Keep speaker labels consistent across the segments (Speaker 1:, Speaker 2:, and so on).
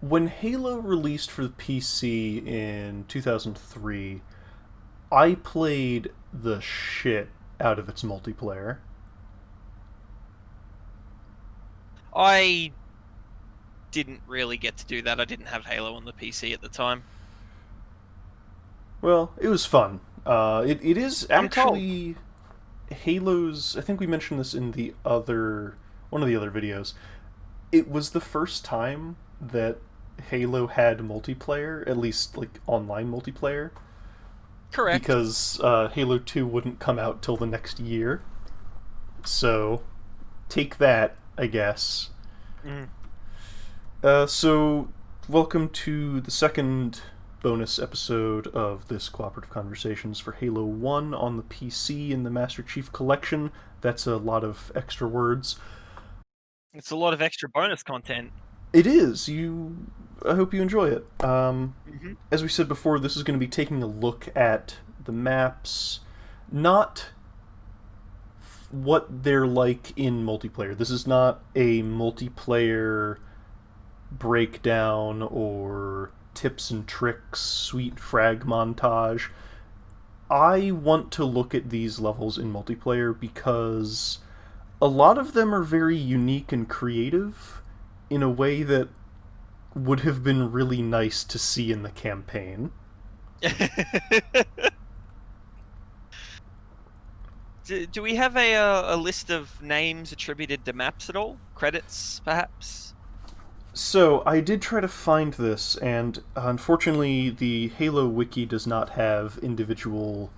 Speaker 1: When Halo released for the PC in 2003, I played the shit out of its multiplayer.
Speaker 2: I didn't really get to do that. I didn't have Halo on the PC at the time.
Speaker 1: Well, it was fun. It is
Speaker 2: I'm told.
Speaker 1: actually Halo's. I think we mentioned this in the other one of the other videos. It was the first time that Halo had multiplayer, at least like online multiplayer,
Speaker 2: Correct.
Speaker 1: because Halo 2 wouldn't come out till the next year. So, take that, I guess.
Speaker 2: Mm.
Speaker 1: So, welcome to the second bonus episode of this Cooperative Conversations for Halo 1 on the PC in the Master Chief Collection. That's a lot of extra words.
Speaker 2: It's a lot of extra bonus content.
Speaker 1: It is. I hope you enjoy it.
Speaker 2: Hmm.
Speaker 1: As we said before, this is going to be taking a look at the maps, not what they're like in multiplayer. This is not a multiplayer breakdown or tips and tricks, sweet frag montage. I want to look at these levels in multiplayer because a lot of them are very unique and creative in a way that would have been really nice to see in the campaign.
Speaker 2: do we have a list of names attributed to maps at all? Credits, perhaps?
Speaker 1: So, I did try to find this, and unfortunately, the Halo Wiki does not have individual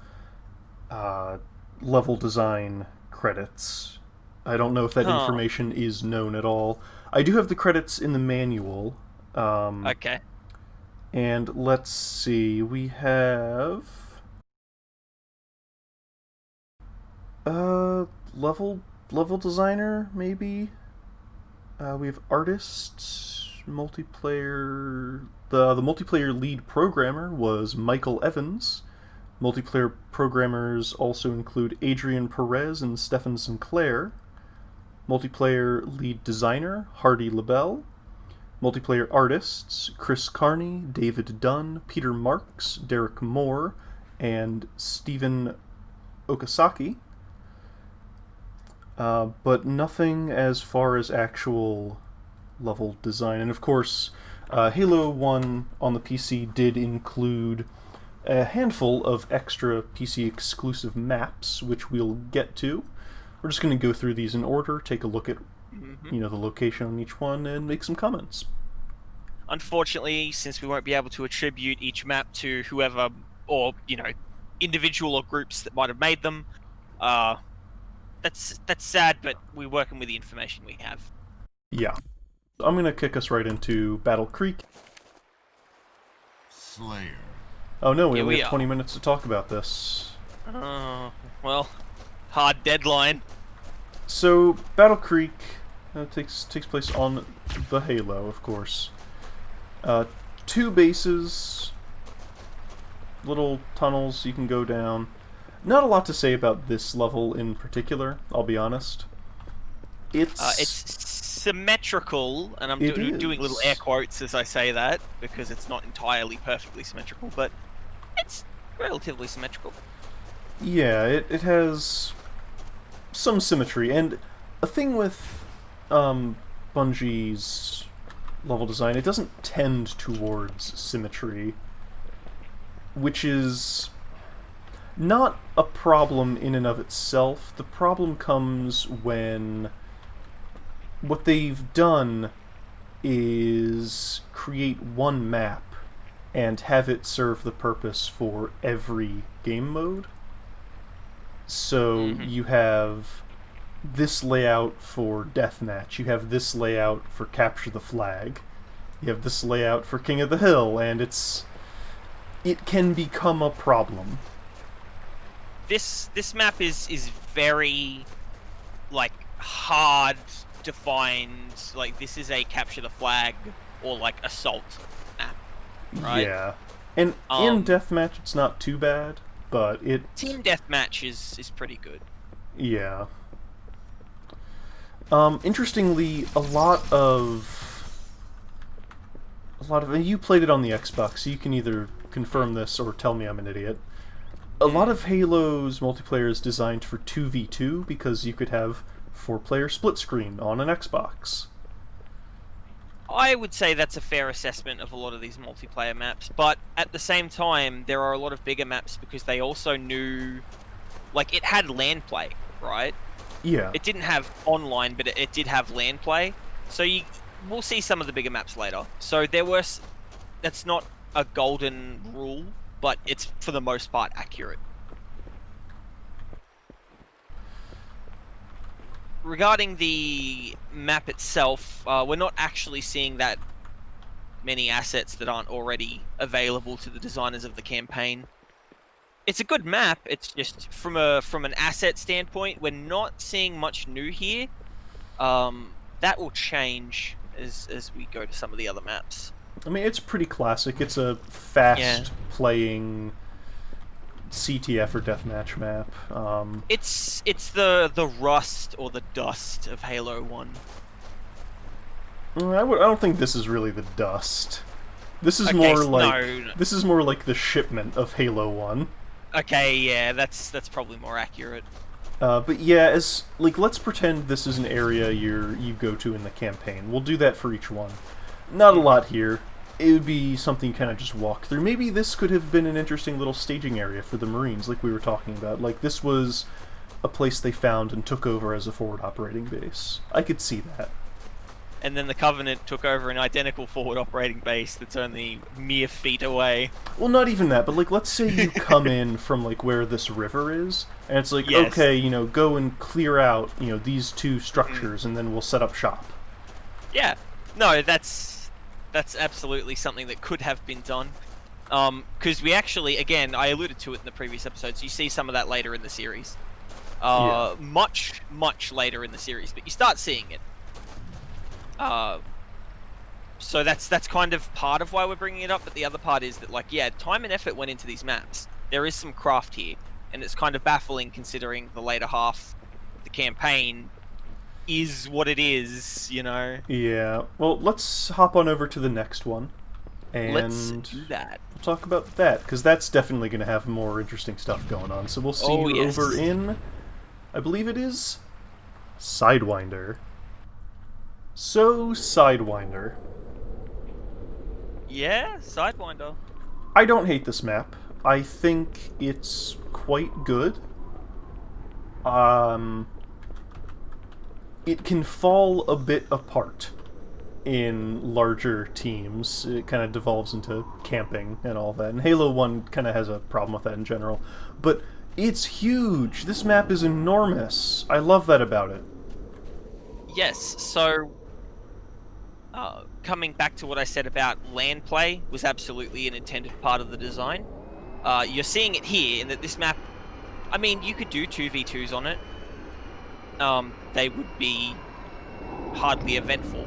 Speaker 1: uh, level design credits. I don't know if that
Speaker 2: Oh,
Speaker 1: information is known at all. I do have the credits in the manual. Um,
Speaker 2: okay.
Speaker 1: and let's see, we have uh level level designer maybe. We have artists, multiplayer. The multiplayer lead programmer was Michael Evans. Multiplayer programmers also include Adrian Perez and Stefan Sinclair. Multiplayer lead designer Hardy LaBelle. Multiplayer artists Chris Carney, David Dunn, Peter Marks, Derek Moore, and Stephen Okasaki. But nothing as far as actual level design. And of course, Halo 1 on the PC did include a handful of extra PC exclusive maps, which we'll get to. We're just going to go through these in order, take a look at
Speaker 2: Hmm.
Speaker 1: the location on each one, and make some comments.
Speaker 2: Unfortunately, since we won't be able to attribute each map to whoever, or individual or groups that might have made them, uh, that's sad. But we're working with the information we have.
Speaker 1: Yeah. I'm going to kick us right into Battle Creek.
Speaker 3: Slayer.
Speaker 1: Oh no, we
Speaker 2: Here
Speaker 1: only
Speaker 2: we
Speaker 1: have
Speaker 2: are.
Speaker 1: 20 minutes to talk about this.
Speaker 2: Well, hard deadline.
Speaker 1: So, Battle Creek takes place on the Halo, of course. Uh, two bases, little tunnels you can go down. Not a lot to say about this level in particular, I'll be honest. It's
Speaker 2: It's symmetrical, and I'm
Speaker 1: it
Speaker 2: doing little air
Speaker 1: is.
Speaker 2: quotes as I say that because it's not entirely perfectly symmetrical, but it's relatively symmetrical.
Speaker 1: Yeah, it has some symmetry, and a thing with Bungie's level design, it doesn't tend towards symmetry, which is not a problem in and of itself. The problem comes when what they've done is create one map and have it serve the purpose for every game mode. So
Speaker 2: Hmm.
Speaker 1: you have this layout for deathmatch, you have this layout for capture the flag, you have this layout for King of the Hill, and it can become a problem.
Speaker 2: This map is very like hard defined. Like this is a capture the flag or like assault map, right?
Speaker 1: Yeah. And in
Speaker 2: Um,
Speaker 1: deathmatch it's not too bad, but
Speaker 2: team deathmatch is pretty good.
Speaker 1: yeah. Interestingly, a lot of... You played it on the Xbox, so you can either confirm this or tell me I'm an idiot. A lot of Halo's multiplayer is designed for 2v2 because you could have 4-player split screen on an Xbox.
Speaker 2: I would say that's a fair assessment of a lot of these multiplayer maps, but at the same time, there are a lot of bigger maps because they also knew... Like, it had LAN play, right?
Speaker 1: Yeah.
Speaker 2: It didn't have online, but it did have LAN play. So we'll see some of the bigger maps later. So that's not a golden rule, but it's for the most part accurate. Regarding the map itself, we're not actually seeing that many assets that aren't already available to the designers of the campaign. It's a good map. It's just from an asset standpoint, we're not seeing much new here. That will change as we go to some of the other maps.
Speaker 1: I mean, it's pretty classic. It's a fast-playing CTF or deathmatch map.
Speaker 2: It's the rust or the dust of Halo 1.
Speaker 1: I don't think this is really the dust. This is this is more like the shipment of Halo 1.
Speaker 2: Okay, yeah, that's probably more accurate.
Speaker 1: But yeah, let's pretend this is an area you go to in the campaign. We'll do that for each one. Not a lot here. It would be something you kind of just walk through. Maybe this could have been an interesting little staging area for the Marines, like we were talking about. Like, this was a place they found and took over as a forward operating base. I could see that.
Speaker 2: And then the Covenant took over an identical forward operating base that's only mere feet away.
Speaker 1: Well, not even that, but, like, let's say you come in from, like, where this river is, and it's like,
Speaker 2: yes.
Speaker 1: Okay, go and clear out, these two structures, and then we'll set up shop.
Speaker 2: Yeah. No, that's absolutely something that could have been done. Because we actually, again, I alluded to it in the previous episodes, you see some of that later in the series. Much, much later in the series, but you start seeing it. So that's kind of part of why we're bringing it up, but the other part is that, like, yeah, time and effort went into these maps. There is some craft here, and it's kind of baffling considering the later half of the campaign is what it is,
Speaker 1: Yeah, well, let's hop on over to the next one, and
Speaker 2: let's do that.
Speaker 1: We'll talk about that, because that's definitely going to have more interesting stuff going on. So we'll see you over in, I believe it is, Sidewinder. So, Sidewinder.
Speaker 2: Yeah, Sidewinder.
Speaker 1: I don't hate this map. I think it's quite good. It can fall a bit apart in larger teams. It kind of devolves into camping and all that. And Halo 1 kind of has a problem with that in general. But it's huge! This map is enormous! I love that about it.
Speaker 2: Yes, so... coming back to what I said about LAN play was absolutely an intended part of the design. You're seeing it here in that this map, I mean, you could do 2v2s on it. They would be hardly eventful.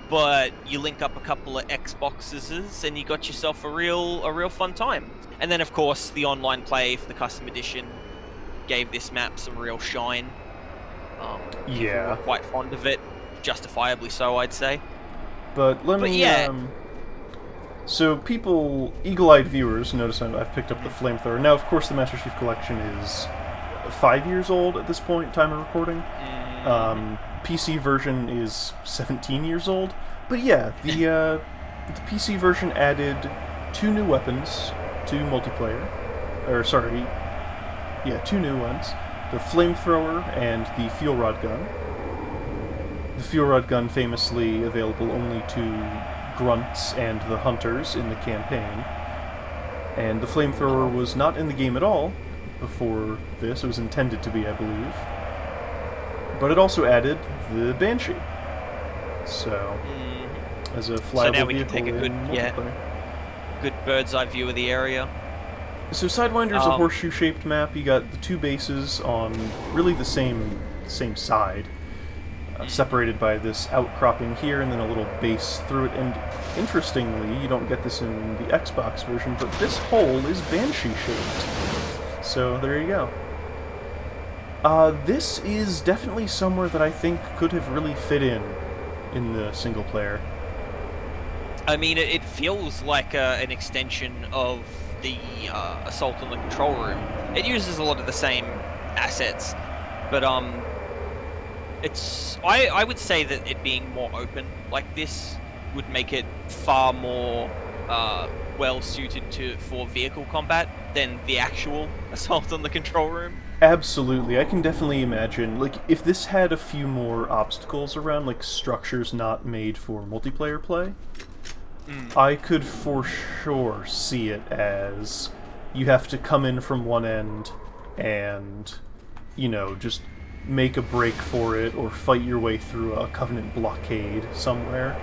Speaker 2: But you link up a couple of Xboxes and you got yourself a real fun time. And then of course the online play for the custom edition gave this map some real shine. People were quite fond of it. Justifiably so, I'd say.
Speaker 1: But let me, so people, eagle-eyed viewers, notice I've picked up the flamethrower. Now, of course, the Master Chief Collection is 5 years old at this point, time of recording. PC version is 17 years old. But yeah, the PC version added 2 new weapons to multiplayer. Or, sorry, yeah, 2 new ones. The flamethrower and the fuel rod gun. The fuel rod gun famously available only to grunts and the hunters in the campaign. And the flamethrower was not in the game at all before this. It was intended to be, I believe. But it also added the Banshee. So, as a flyable
Speaker 2: so now we can
Speaker 1: vehicle
Speaker 2: take a good, good bird's eye view of the area.
Speaker 1: So Sidewinder is a horseshoe-shaped map. You got the 2 bases on really the same side. Separated by this outcropping here and then a little base through it. And interestingly, you don't get this in the Xbox version, but this hole is Banshee-shaped. So there you go. This is definitely somewhere that I think could have really fit in the single player.
Speaker 2: I mean, it feels like an extension of the Assault on the Control Room. It uses a lot of the same assets, but I would say that it being more open like this would make it far more well suited for vehicle combat than the actual Assault on the Control Room.
Speaker 1: Absolutely, I can definitely imagine, like, if this had a few more obstacles around, like structures not made for multiplayer play, I could for sure see it as you have to come in from one end and, just make a break for it or fight your way through a Covenant blockade somewhere.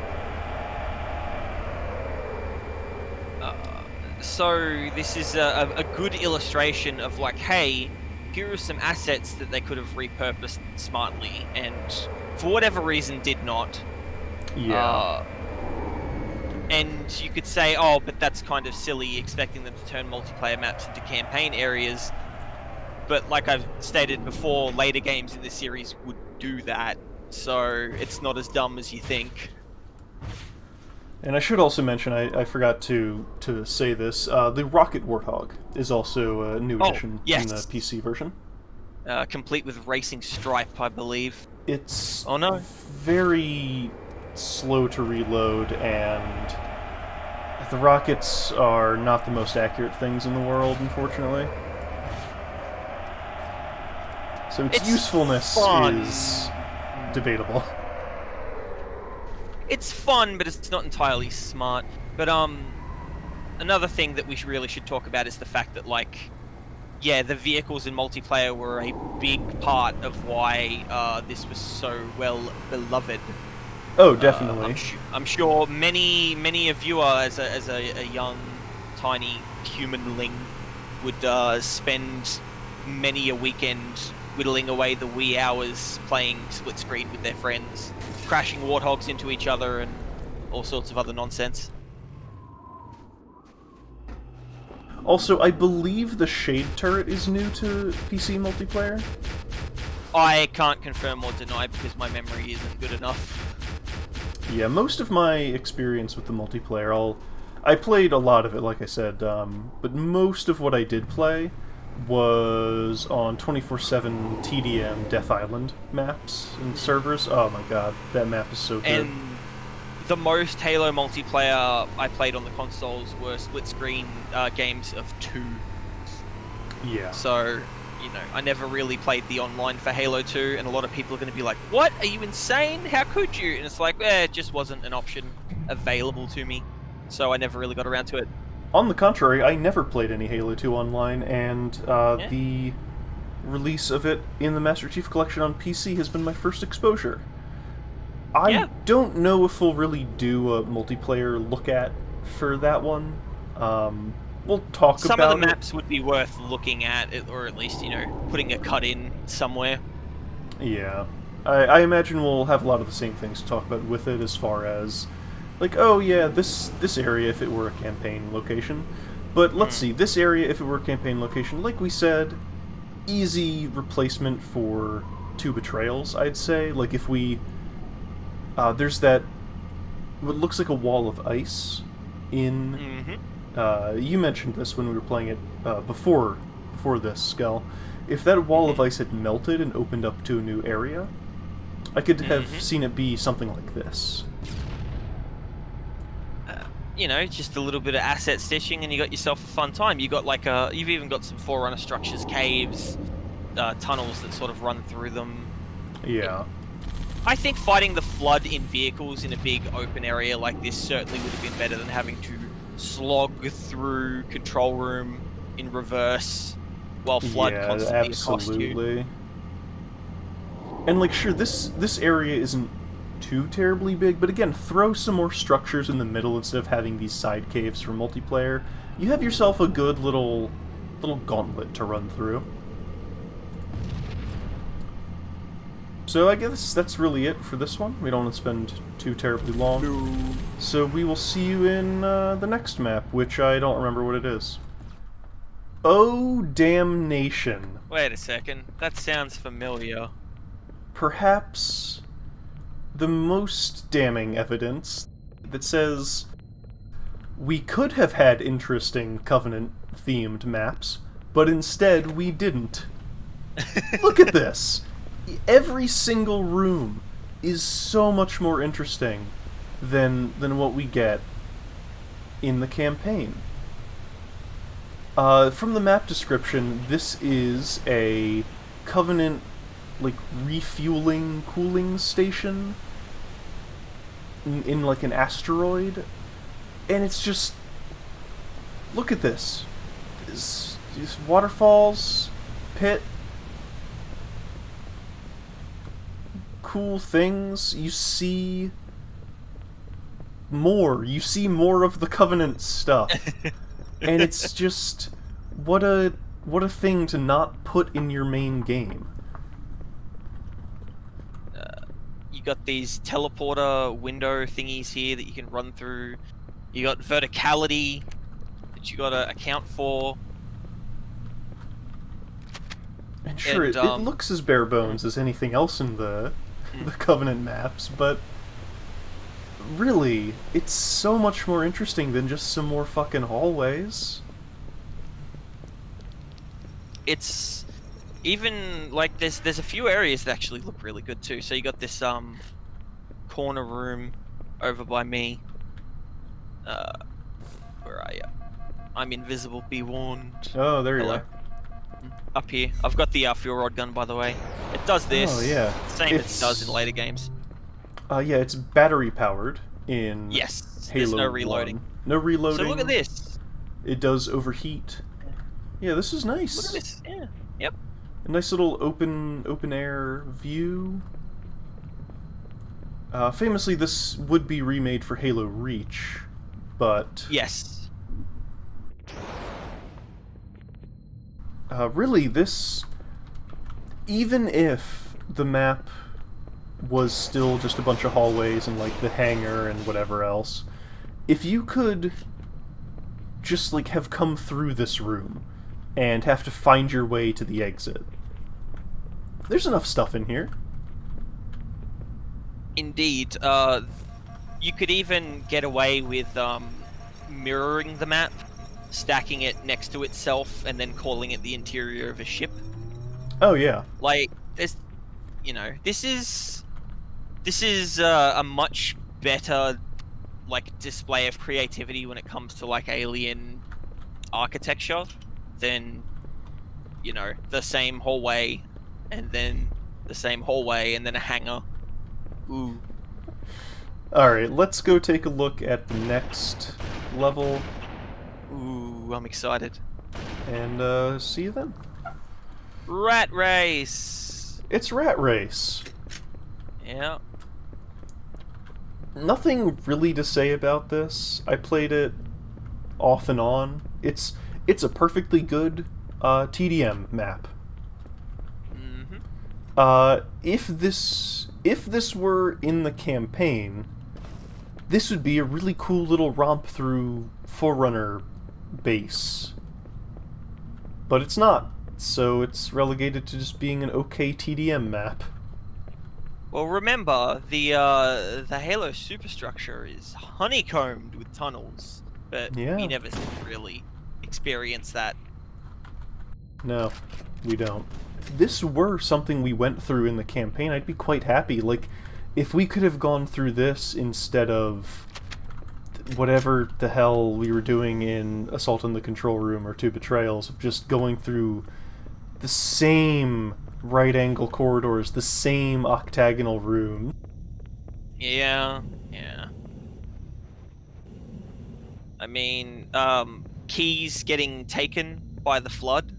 Speaker 2: So this is a good illustration of like, hey, here are some assets that they could have repurposed smartly, and for whatever reason did not.
Speaker 1: Yeah.
Speaker 2: And you could say, oh, but that's kind of silly, expecting them to turn multiplayer maps into campaign areas. But like I've stated before, later games in this series would do that, so it's not as dumb as you think.
Speaker 1: And I should also mention, I forgot to say this, the Rocket Warthog is also a new addition
Speaker 2: yes.
Speaker 1: in the PC version.
Speaker 2: Complete with racing stripe, I believe.
Speaker 1: It's
Speaker 2: Oh no.
Speaker 1: very slow to reload, and the rockets are not the most accurate things in the world, unfortunately. So its usefulness is debatable.
Speaker 2: It's fun, but it's not entirely smart. But another thing that we really should talk about is the fact that, like, yeah, the vehicles in multiplayer were a big part of why this was so well beloved.
Speaker 1: Oh, definitely.
Speaker 2: I'm sure many a viewer as a young, tiny humanling would spend many a weekend whittling away the wee hours playing split screen with their friends, crashing warthogs into each other, and all sorts of other nonsense.
Speaker 1: Also, I believe the Shade turret is new to PC multiplayer.
Speaker 2: I can't confirm or deny because my memory isn't good enough.
Speaker 1: Yeah, most of my experience with the multiplayer, I played a lot of it, like I said, but most of what I did play was on 24/7 TDM Death Island maps and servers. Oh my god, that map is so good.
Speaker 2: And the most Halo multiplayer I played on the consoles were split-screen games of 2.
Speaker 1: Yeah.
Speaker 2: So, I never really played the online for Halo 2, and a lot of people are going to be like, what? Are you insane? How could you? And it's like, it just wasn't an option available to me, so I never really got around to it.
Speaker 1: On the contrary, I never played any Halo 2 online, and the release of it in the Master Chief Collection on PC has been my first exposure. I don't know if we'll really do a multiplayer look at for that one. We'll talk about it.
Speaker 2: Some of the maps would be worth looking at, or at least, putting a cut in somewhere.
Speaker 1: Yeah. I imagine we'll have a lot of the same things to talk about with it, as far as, like, oh yeah, this area if it were a campaign location. But let's see, this area if it were a campaign location, like we said, easy replacement for 2 Betrayals, I'd say. Like, if we... there's that... what looks like a wall of ice in... you mentioned this when we were playing it before this, Skel. If that wall of ice had melted and opened up to a new area, I could have seen it be something like this.
Speaker 2: Just a little bit of asset stitching, and you got yourself a fun time. You got you've even got some Forerunner structures, caves, tunnels that sort of run through them.
Speaker 1: Yeah.
Speaker 2: I think fighting the Flood in vehicles in a big open area like this certainly would have been better than having to slog through Control Room in reverse while Flood constantly accosts you.
Speaker 1: And, like, sure, this area isn't too terribly big, but again, throw some more structures in the middle instead of having these side caves for multiplayer. You have yourself a good little gauntlet to run through. So I guess that's really it for this one. We don't want to spend too terribly long.
Speaker 2: No.
Speaker 1: So we will see you in the next map, which I don't remember what it is. Oh, damnation.
Speaker 2: Wait a second. That sounds familiar.
Speaker 1: Perhaps the most damning evidence that says We could have had interesting Covenant-themed maps, but instead we didn't. Look at this! Every single room is so much more interesting than what we get in the campaign. From the map description, this is a Covenant, like, refueling cooling station in like an asteroid, and it's just, look at this. These waterfalls, pit, cool things. You see more of the Covenant stuff. And it's just, what a thing to not put in your main game.
Speaker 2: You got these teleporter window thingies here that you can run through. You got verticality that you got to account for.
Speaker 1: And sure, it looks as bare bones as anything else in the Covenant maps, but really, it's so much more interesting than just some more fucking hallways.
Speaker 2: It's even like there's a few areas that actually look really good too. So you got this corner room over by me. Where are you? I'm invisible. Be warned.
Speaker 1: Oh, there you
Speaker 2: Hello.
Speaker 1: are.
Speaker 2: Up here. I've got the fuel rod gun, by the way. It does this.
Speaker 1: Oh yeah.
Speaker 2: Same as it does in later games.
Speaker 1: Yeah, it's battery powered in
Speaker 2: Yes.
Speaker 1: Halo
Speaker 2: There's no
Speaker 1: 1.
Speaker 2: reloading.
Speaker 1: No reloading.
Speaker 2: So look at this.
Speaker 1: It does overheat. Yeah, this is nice.
Speaker 2: Look at this. Yeah. Yep.
Speaker 1: A nice little open air view. Famously, this would be remade for Halo Reach, but
Speaker 2: Yes.
Speaker 1: really, this, even if the map was still just a bunch of hallways and like the hangar and whatever else, if you could just like have come through this room and have to find your way to the exit, there's enough stuff in here.
Speaker 2: Indeed. You could even get away with mirroring the map, stacking it next to itself, and then calling it the interior of a ship.
Speaker 1: Oh yeah.
Speaker 2: Like, there's, this is a much better like display of creativity when it comes to like alien architecture than the same hallway and then the same hallway and then a hangar. Ooh.
Speaker 1: Alright, let's go take a look at the next level.
Speaker 2: Ooh, I'm excited.
Speaker 1: And see you then.
Speaker 2: Rat race.
Speaker 1: It's Rat Race.
Speaker 2: Yeah.
Speaker 1: Nothing really to say about this. I played it off and on. It's a perfectly good TDM map.
Speaker 2: Mm-hmm.
Speaker 1: If this were in the campaign, this would be a really cool little romp through Forerunner base. But it's not, so it's relegated to just being an okay TDM map.
Speaker 2: Well, remember, the Halo superstructure is honeycombed with tunnels, but
Speaker 1: Yeah.
Speaker 2: we never really experience that.
Speaker 1: No, we don't. If this were something we went through in the campaign, I'd be quite happy. Like, if we could have gone through this instead of whatever the hell we were doing in Assault in the Control Room or Two Betrayals, of just going through the same right-angle corridors, the same octagonal room.
Speaker 2: Yeah. I mean, Key's getting taken by the flood.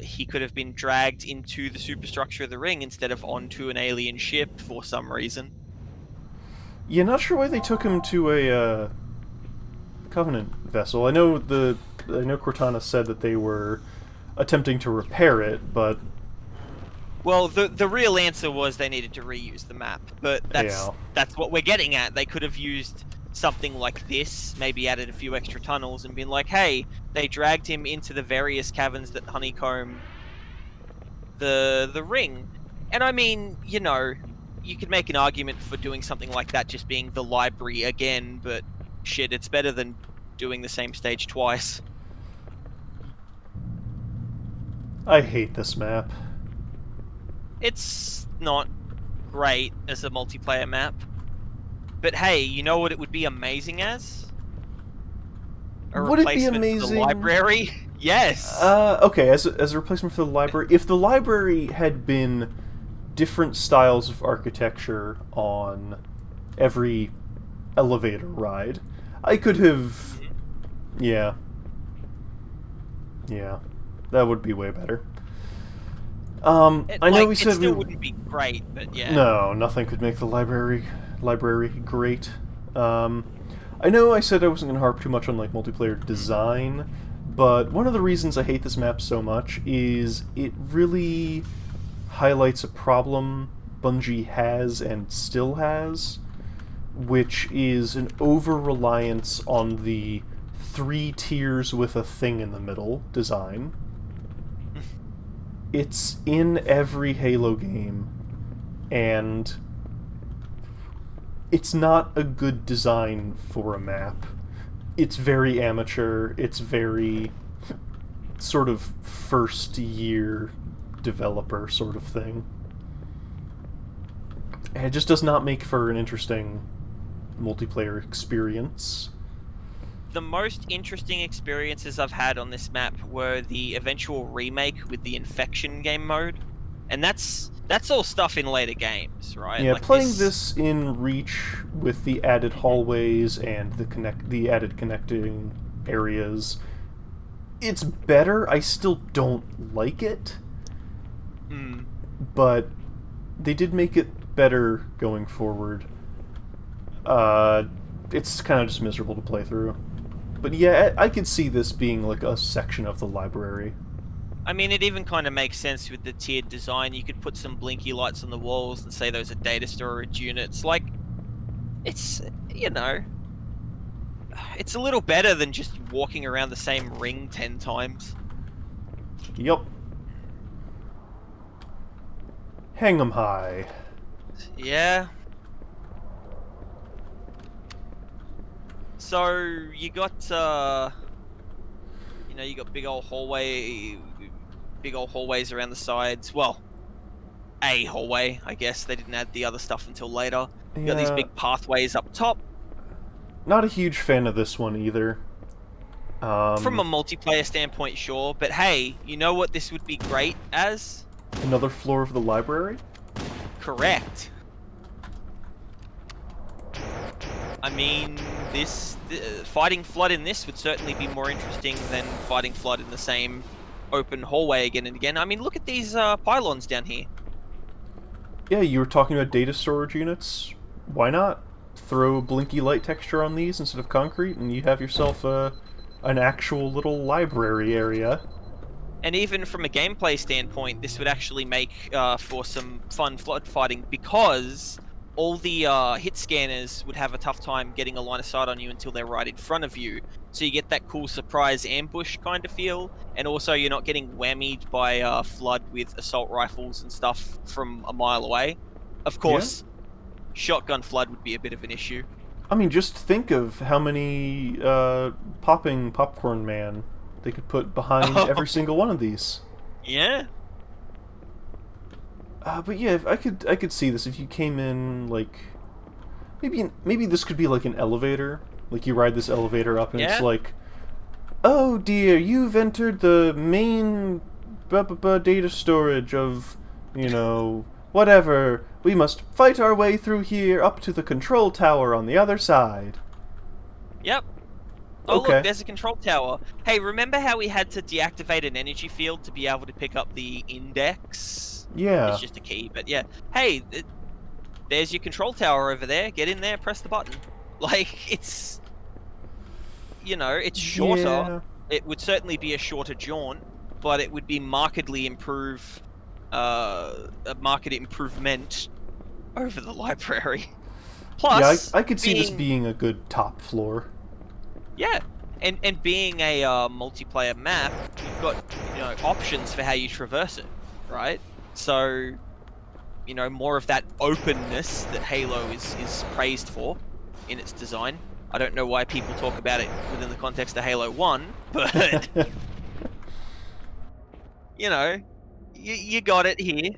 Speaker 2: He could have been dragged into the superstructure of the ring instead of onto an alien ship for some reason.
Speaker 1: Yeah, not sure why they took him to a Covenant vessel. I know Cortana said that they were attempting to repair it, but
Speaker 2: well, the real answer was they needed to reuse the map, but that's what we're getting at. They could have used something like this, maybe added a few extra tunnels and been like, hey, they dragged him into the various caverns that honeycomb the ring. And I mean, you could make an argument for doing something like that just being the library again, but shit, it's better than doing the same stage twice.
Speaker 1: I hate this map.
Speaker 2: It's not great as a multiplayer map. But hey, you know what it would be amazing as? A
Speaker 1: Would it be
Speaker 2: replacement for the
Speaker 1: amazing?
Speaker 2: library? Yes!
Speaker 1: Okay, as a replacement for the library, if the library had been different styles of architecture on every elevator ride, I could have... Yeah. Yeah. That would be way better. I know we said
Speaker 2: it still wouldn't be great, but yeah.
Speaker 1: No, nothing could make the library great. I know I said I wasn't going to harp too much on like multiplayer design, but one of the reasons I hate this map so much is it really highlights a problem Bungie has and still has, which is an over-reliance on the 3 tiers with a thing in the middle design. It's in every Halo game, and it's not a good design for a map. It's very amateur, it's very sort of first-year developer sort of thing. And it just does not make for an interesting multiplayer experience.
Speaker 2: The most interesting experiences I've had on this map were the eventual remake with the infection game mode. And that's all stuff in later games, right?
Speaker 1: Yeah,
Speaker 2: like
Speaker 1: playing this in Reach with the added hallways and the added connecting areas, it's better. I still don't like it. But they did make it better going forward. It's kind of just miserable to play through. But yeah, I could see this being like a section of the library.
Speaker 2: I mean, it even kind of makes sense with the tiered design. You could put some blinky lights on the walls and say those are data storage units. Like, it's, you know, it's a little better than just walking around the same ring 10 times.
Speaker 1: Yup. Hang 'em high.
Speaker 2: Yeah. So, you got, you know, you got big old hallways around the sides. Well, a hallway, I guess. They didn't add the other stuff until later. You got these big pathways up top.
Speaker 1: Not a huge fan of this one either.
Speaker 2: From a multiplayer standpoint, sure. But hey, you know what this would be great as?
Speaker 1: Another floor of the library?
Speaker 2: Correct. I mean, fighting Flood in this would certainly be more interesting than fighting Flood in the same open hallway again and again. I mean, look at these pylons down here.
Speaker 1: Yeah, you were talking about data storage units. Why not throw blinky light texture on these instead of concrete, and you have yourself an actual little library area.
Speaker 2: And even from a gameplay standpoint, this would actually make for some fun Flood fighting, because all the hit scanners would have a tough time getting a line of sight on you until they're right in front of you. So you get that cool surprise ambush kind of feel, and also you're not getting whammied by Flood with assault rifles and stuff from a mile away. Of course, shotgun Flood would be a bit of an issue.
Speaker 1: I mean, just think of how many popping popcorn man they could put behind every single one of these.
Speaker 2: Yeah.
Speaker 1: But yeah, I could see this if you came in like maybe this could be like an elevator. Like you ride this elevator up and it's like, oh dear, you've entered the main data storage of, you know, whatever. We must fight our way through here up to the control tower on the other side.
Speaker 2: Yep. Oh look, there's a control tower. Hey, remember how we had to deactivate an energy field to be able to pick up the index?
Speaker 1: Yeah.
Speaker 2: It's just a key, but yeah. Hey, there's your control tower over there. Get in there, press the button. Like, it's, you know, it's shorter.
Speaker 1: Yeah.
Speaker 2: It would certainly be a shorter jaunt, but it would be markedly improve, a market improvement over the library. Plus,
Speaker 1: yeah, I could see this being a good top floor.
Speaker 2: Yeah, and being a multiplayer map, you've got, you know, options for how you traverse it, right? So, you know, more of that openness that Halo is praised for in its design. I don't know why people talk about it within the context of Halo 1, but you know, you got it here.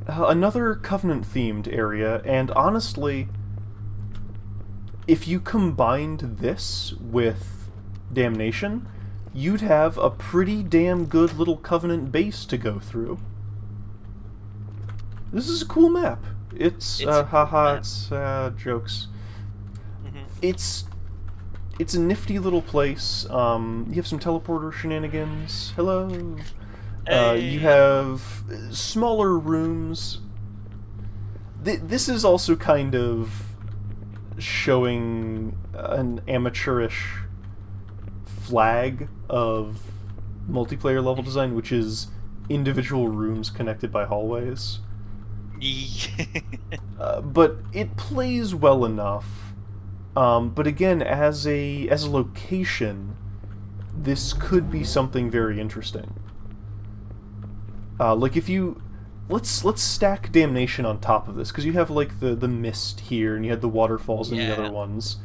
Speaker 1: Another Covenant-themed area, and honestly, if you combined this with Damnation, you'd have a pretty damn good little Covenant base to go through. This is a cool map. It's jokes.
Speaker 2: Mm-hmm.
Speaker 1: It's a nifty little place. You have some teleporter shenanigans. Hello.
Speaker 2: Hey.
Speaker 1: You have smaller rooms. This is also kind of showing an amateurish flag of multiplayer level design, which is individual rooms connected by hallways. But it plays well enough. But again, as a location, this could be something very interesting. Like if you let's stack Damnation on top of this, because you have like the mist here, and you had the waterfalls in the other ones.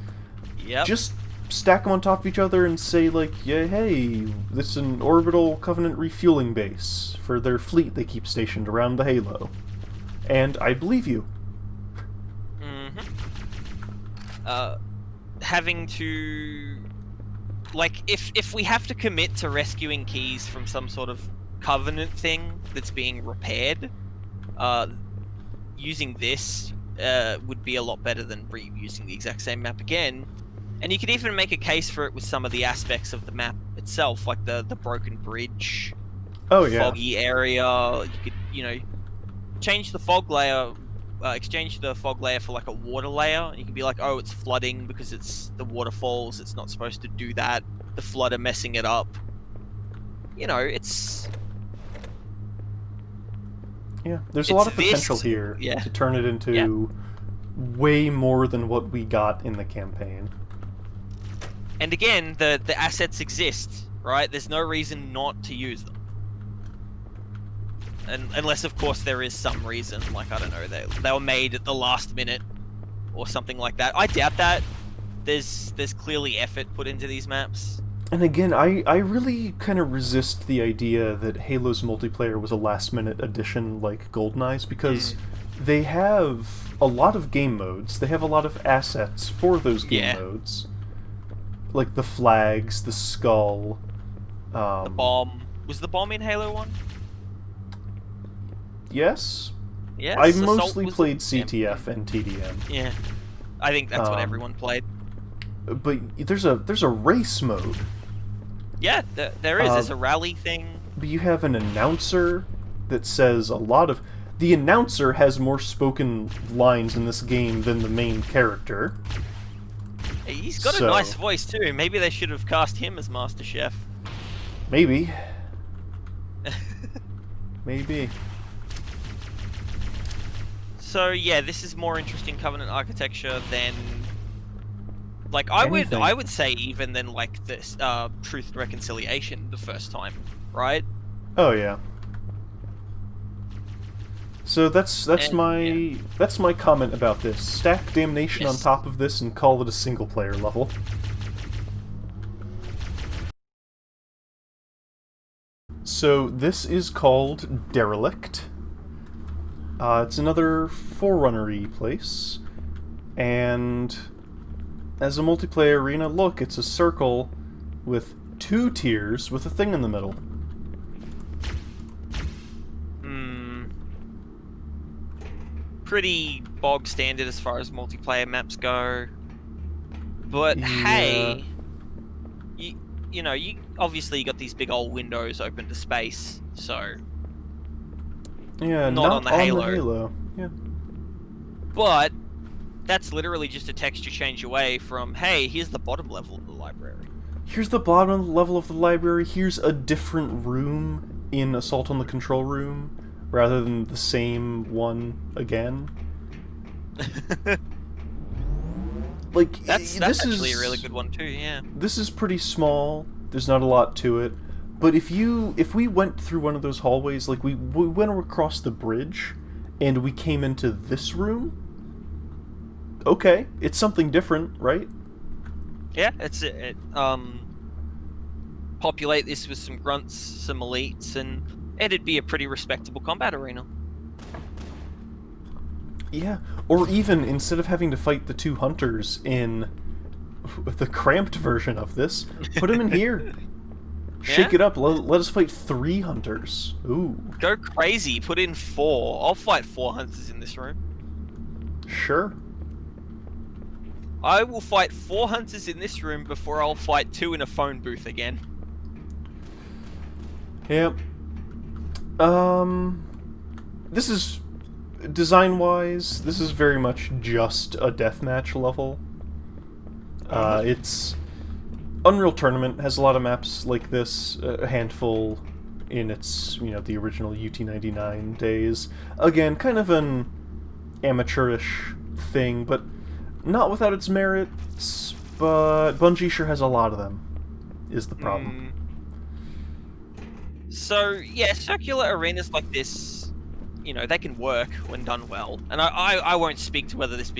Speaker 2: Yep.
Speaker 1: Just stack them on top of each other and say like, yeah, hey, this is an orbital Covenant refueling base for their fleet they keep stationed around the Halo, and I believe you.
Speaker 2: Mm-hmm. Having to, like, if we have to commit to rescuing keys from some sort of Covenant thing that's being repaired, using this would be a lot better than reusing the exact same map again. And you could even make a case for it with some of the aspects of the map itself, like the broken bridge, foggy area. You could, change the fog layer, exchange the fog layer for like a water layer. You can be like, oh, it's flooding because it's the waterfalls. It's not supposed to do that. The flood are messing it up. It's...
Speaker 1: Yeah, there's a lot of potential here to turn it into way more than what we got in the campaign.
Speaker 2: And again, the assets exist, right? There's no reason not to use them. Unless, of course, there is some reason, like, I don't know, they were made at the last minute or something like that. I doubt that. There's clearly effort put into these maps.
Speaker 1: And again, I really kind of resist the idea that Halo's multiplayer was a last-minute addition like GoldenEye's, because they have a lot of game modes. They have a lot of assets for those game modes. Like the flags, the skull...
Speaker 2: the bomb. Was the bomb in Halo 1?
Speaker 1: Yes.
Speaker 2: Yes.
Speaker 1: I mostly played CTF and TDM.
Speaker 2: Yeah. I think that's what everyone played.
Speaker 1: But there's a race mode.
Speaker 2: Yeah, there is. There's a rally thing.
Speaker 1: But you have an announcer that says a lot of... The announcer has more spoken lines in this game than the main character.
Speaker 2: Hey, he's got a nice voice too. Maybe they should have cast him as Master Chef.
Speaker 1: Maybe. Maybe.
Speaker 2: So yeah, this is more interesting Covenant architecture than, like, I would say even than like this Truth and Reconciliation the first time, right?
Speaker 1: Oh yeah. So that's my comment about this. Stack Damnation on top of this and call it a single player level. So this is called Derelict. It's another Forerunner-y place, and as a multiplayer arena, look, it's a circle with 2 tiers with a thing in the middle.
Speaker 2: Pretty bog standard as far as multiplayer maps go. But hey, you obviously got these big old windows open to space, so
Speaker 1: not on the
Speaker 2: Halo.
Speaker 1: Yeah.
Speaker 2: But that's literally just a texture change away from, hey, here's the bottom level of the library.
Speaker 1: Here's the bottom level of the library. Here's a different room in Assault on the Control Room, rather than the same one again. Like,
Speaker 2: that's actually a really good one too, yeah.
Speaker 1: This is pretty small. There's not a lot to it. But if we went through one of those hallways, like we went across the bridge, and we came into this room, okay, it's something different, right?
Speaker 2: Yeah, it's it. Populate this with some grunts, some elites, and it'd be a pretty respectable combat arena.
Speaker 1: Yeah, or even instead of having to fight the two hunters in the cramped version of this, put them in here. Shake
Speaker 2: Yeah?
Speaker 1: it up. Let us fight 3 hunters. Ooh,
Speaker 2: Go crazy. Put in 4. I'll fight 4 hunters in this room.
Speaker 1: sure.
Speaker 2: I will fight 4 hunters in this room before I'll fight 2 in a phone booth again.
Speaker 1: Yep. This is design-wise. This is very much just a deathmatch level. It's Unreal Tournament has a lot of maps like this, a handful in its, the original UT99 days. Again, kind of an amateurish thing, but not without its merits, but Bungie sure has a lot of them, is the problem.
Speaker 2: So, yeah, circular arenas like this, they can work when done well. And I won't speak to whether this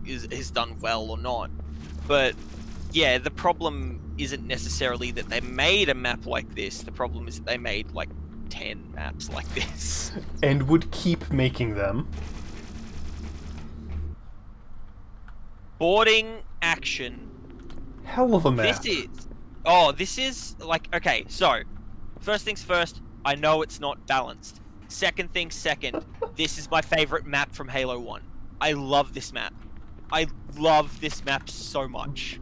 Speaker 2: is done well or not. But, yeah, the problem isn't necessarily that they made a map like this. The problem is that they made, 10 maps like this.
Speaker 1: And would keep making them.
Speaker 2: Boarding action.
Speaker 1: Hell of a map.
Speaker 2: This is, okay, so, first things first, I know it's not balanced. Second thing second, this is my favorite map from Halo 1. I love this map. I love this map so much.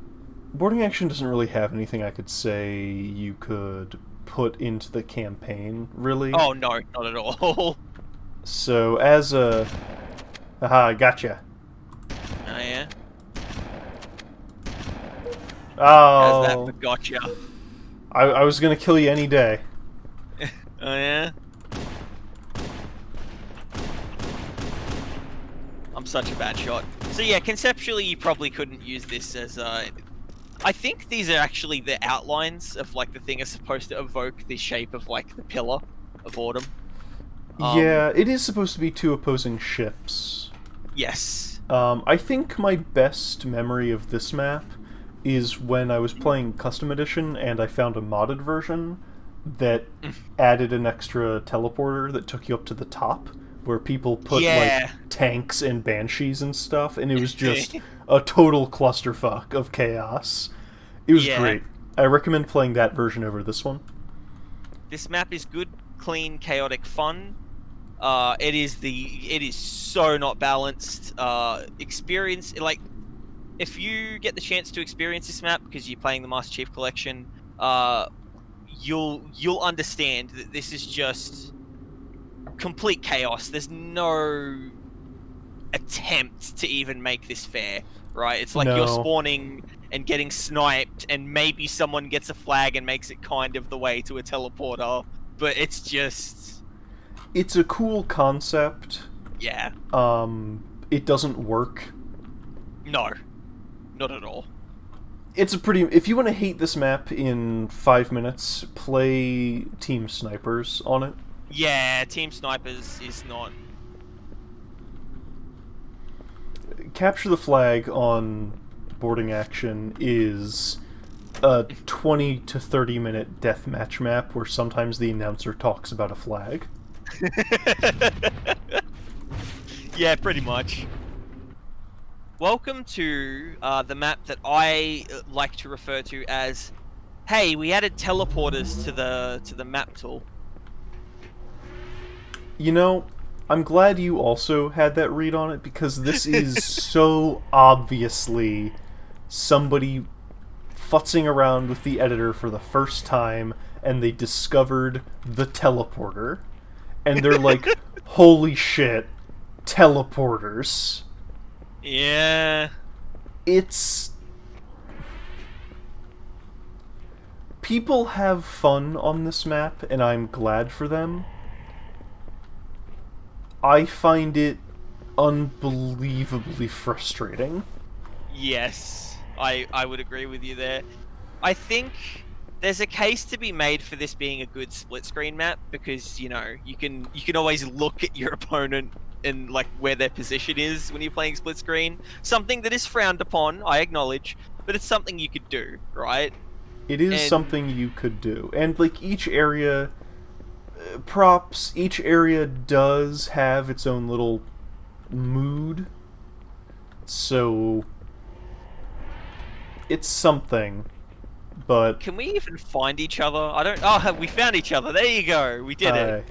Speaker 1: Boarding action doesn't really have anything I could say you could put into the campaign, really.
Speaker 2: Oh, no, not at all.
Speaker 1: So, as a... Aha, gotcha.
Speaker 2: Oh, yeah?
Speaker 1: Oh...
Speaker 2: How's that for gotcha?
Speaker 1: I was gonna kill you any day.
Speaker 2: Oh, yeah? I'm such a bad shot. So yeah, conceptually you probably couldn't use this as I think these are actually the outlines of the thing is supposed to evoke the shape of the pillar of autumn.
Speaker 1: Yeah, it is supposed to be 2 opposing ships.
Speaker 2: Yes.
Speaker 1: I think my best memory of this map is when I was playing Custom Edition and I found a modded version that added an extra teleporter that took you up to the top, where people put tanks and banshees and stuff, and it was just a total clusterfuck of chaos. It was great. I recommend playing that version over this one.
Speaker 2: This map is good, clean, chaotic fun. It is so not balanced. Experience if you get the chance to experience this map because you're playing the Master Chief Collection, you'll understand that this is just complete chaos. There's no attempt to even make this fair, right? It's like you're spawning and getting sniped, and maybe someone gets a flag and makes it kind of the way to a teleporter, but it's just...
Speaker 1: It's a cool concept.
Speaker 2: Yeah.
Speaker 1: It doesn't work.
Speaker 2: No. Not at all.
Speaker 1: It's a pretty... If you want to hate this map in 5 minutes, play Team Snipers on it.
Speaker 2: Yeah, Team Snipers is not...
Speaker 1: Capture the Flag on boarding action is a 20 to 30 minute deathmatch map where sometimes the announcer talks about a flag.
Speaker 2: Yeah, pretty much. Welcome to the map that I like to refer to as, hey, we added teleporters to the map tool.
Speaker 1: You know, I'm glad you also had that read on it, because this is so obviously somebody futzing around with the editor for the first time, and they discovered the teleporter, and they're like, holy shit, teleporters.
Speaker 2: Yeah.
Speaker 1: It's... People have fun on this map, and I'm glad for them. I find it unbelievably frustrating.
Speaker 2: Yes, I would agree with you there. I think there's a case to be made for this being a good split screen map because, you can always look at your opponent and like where their position is when you're playing split screen. Something that is frowned upon, I acknowledge, but it's something you could do, right?
Speaker 1: It is
Speaker 2: And
Speaker 1: something you could do. And, like, each area... props, each area does have its own little mood. So... it's something. But...
Speaker 2: can we even find each other? I don't... oh, we found each other. There you go. We did it.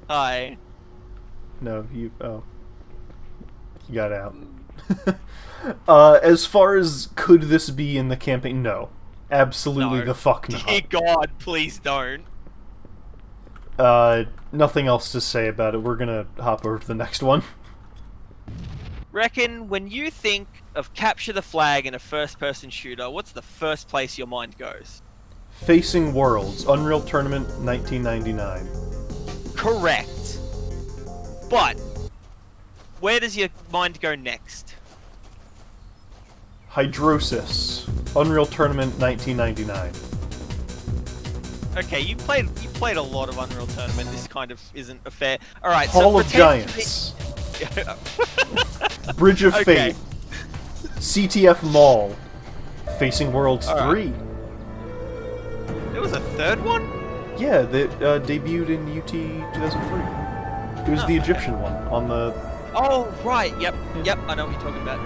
Speaker 2: Hi.
Speaker 1: No, you... oh. You got out. As far as could this be in the campaign, no. Absolutely
Speaker 2: No.
Speaker 1: the fuck not.
Speaker 2: Dear God, please don't.
Speaker 1: Nothing else to say about it. We're gonna hop over to the next one.
Speaker 2: Reckon, when you think of capture the flag in a first-person shooter, what's the first place your mind goes?
Speaker 1: Facing Worlds, Unreal Tournament 1999.
Speaker 2: Correct. But, where does your mind go next?
Speaker 1: Hydrosis, Unreal Tournament 1999.
Speaker 2: Okay, you played a lot of Unreal Tournament. This kind of isn't a fair... Alright, so
Speaker 1: Hall of
Speaker 2: pretend
Speaker 1: Giants. Bridge of
Speaker 2: Okay.
Speaker 1: Fate. CTF Mall. Facing Worlds
Speaker 2: All right.
Speaker 1: 3.
Speaker 2: There was a third one?
Speaker 1: Yeah, that debuted in UT 2003. It was the Egyptian one on the...
Speaker 2: Oh, right. Yep. Yep. I know what you're talking about.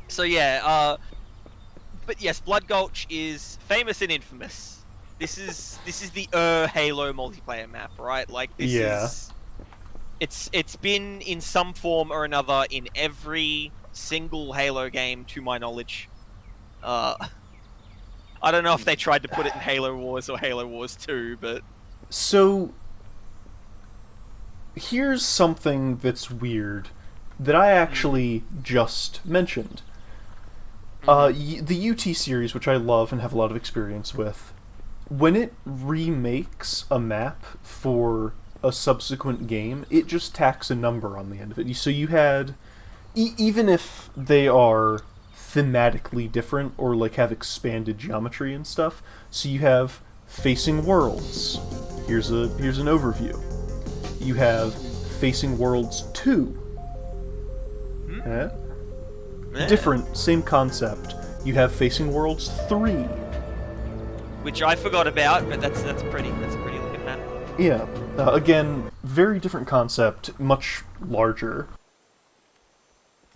Speaker 2: So yeah, but yes, Blood Gulch is famous and infamous. This is the Halo multiplayer map, right? Like this
Speaker 1: Yeah.
Speaker 2: is... It's been in some form or another in every single Halo game, to my knowledge. I don't know if they tried to put it in Halo Wars or Halo Wars 2, but...
Speaker 1: So, here's something that's weird that I actually just mentioned. The UT series, which I love and have a lot of experience with, when it remakes a map for a subsequent game, it just tacks a number on the end of it. So you had... even if they are thematically different or like have expanded geometry and stuff, so you have Facing Worlds. Here's an overview. You have Facing Worlds 2. Different, same concept. You have Facing Worlds 3.
Speaker 2: Which I forgot about, but that's a pretty looking map.
Speaker 1: Yeah. Again, very different concept, much larger.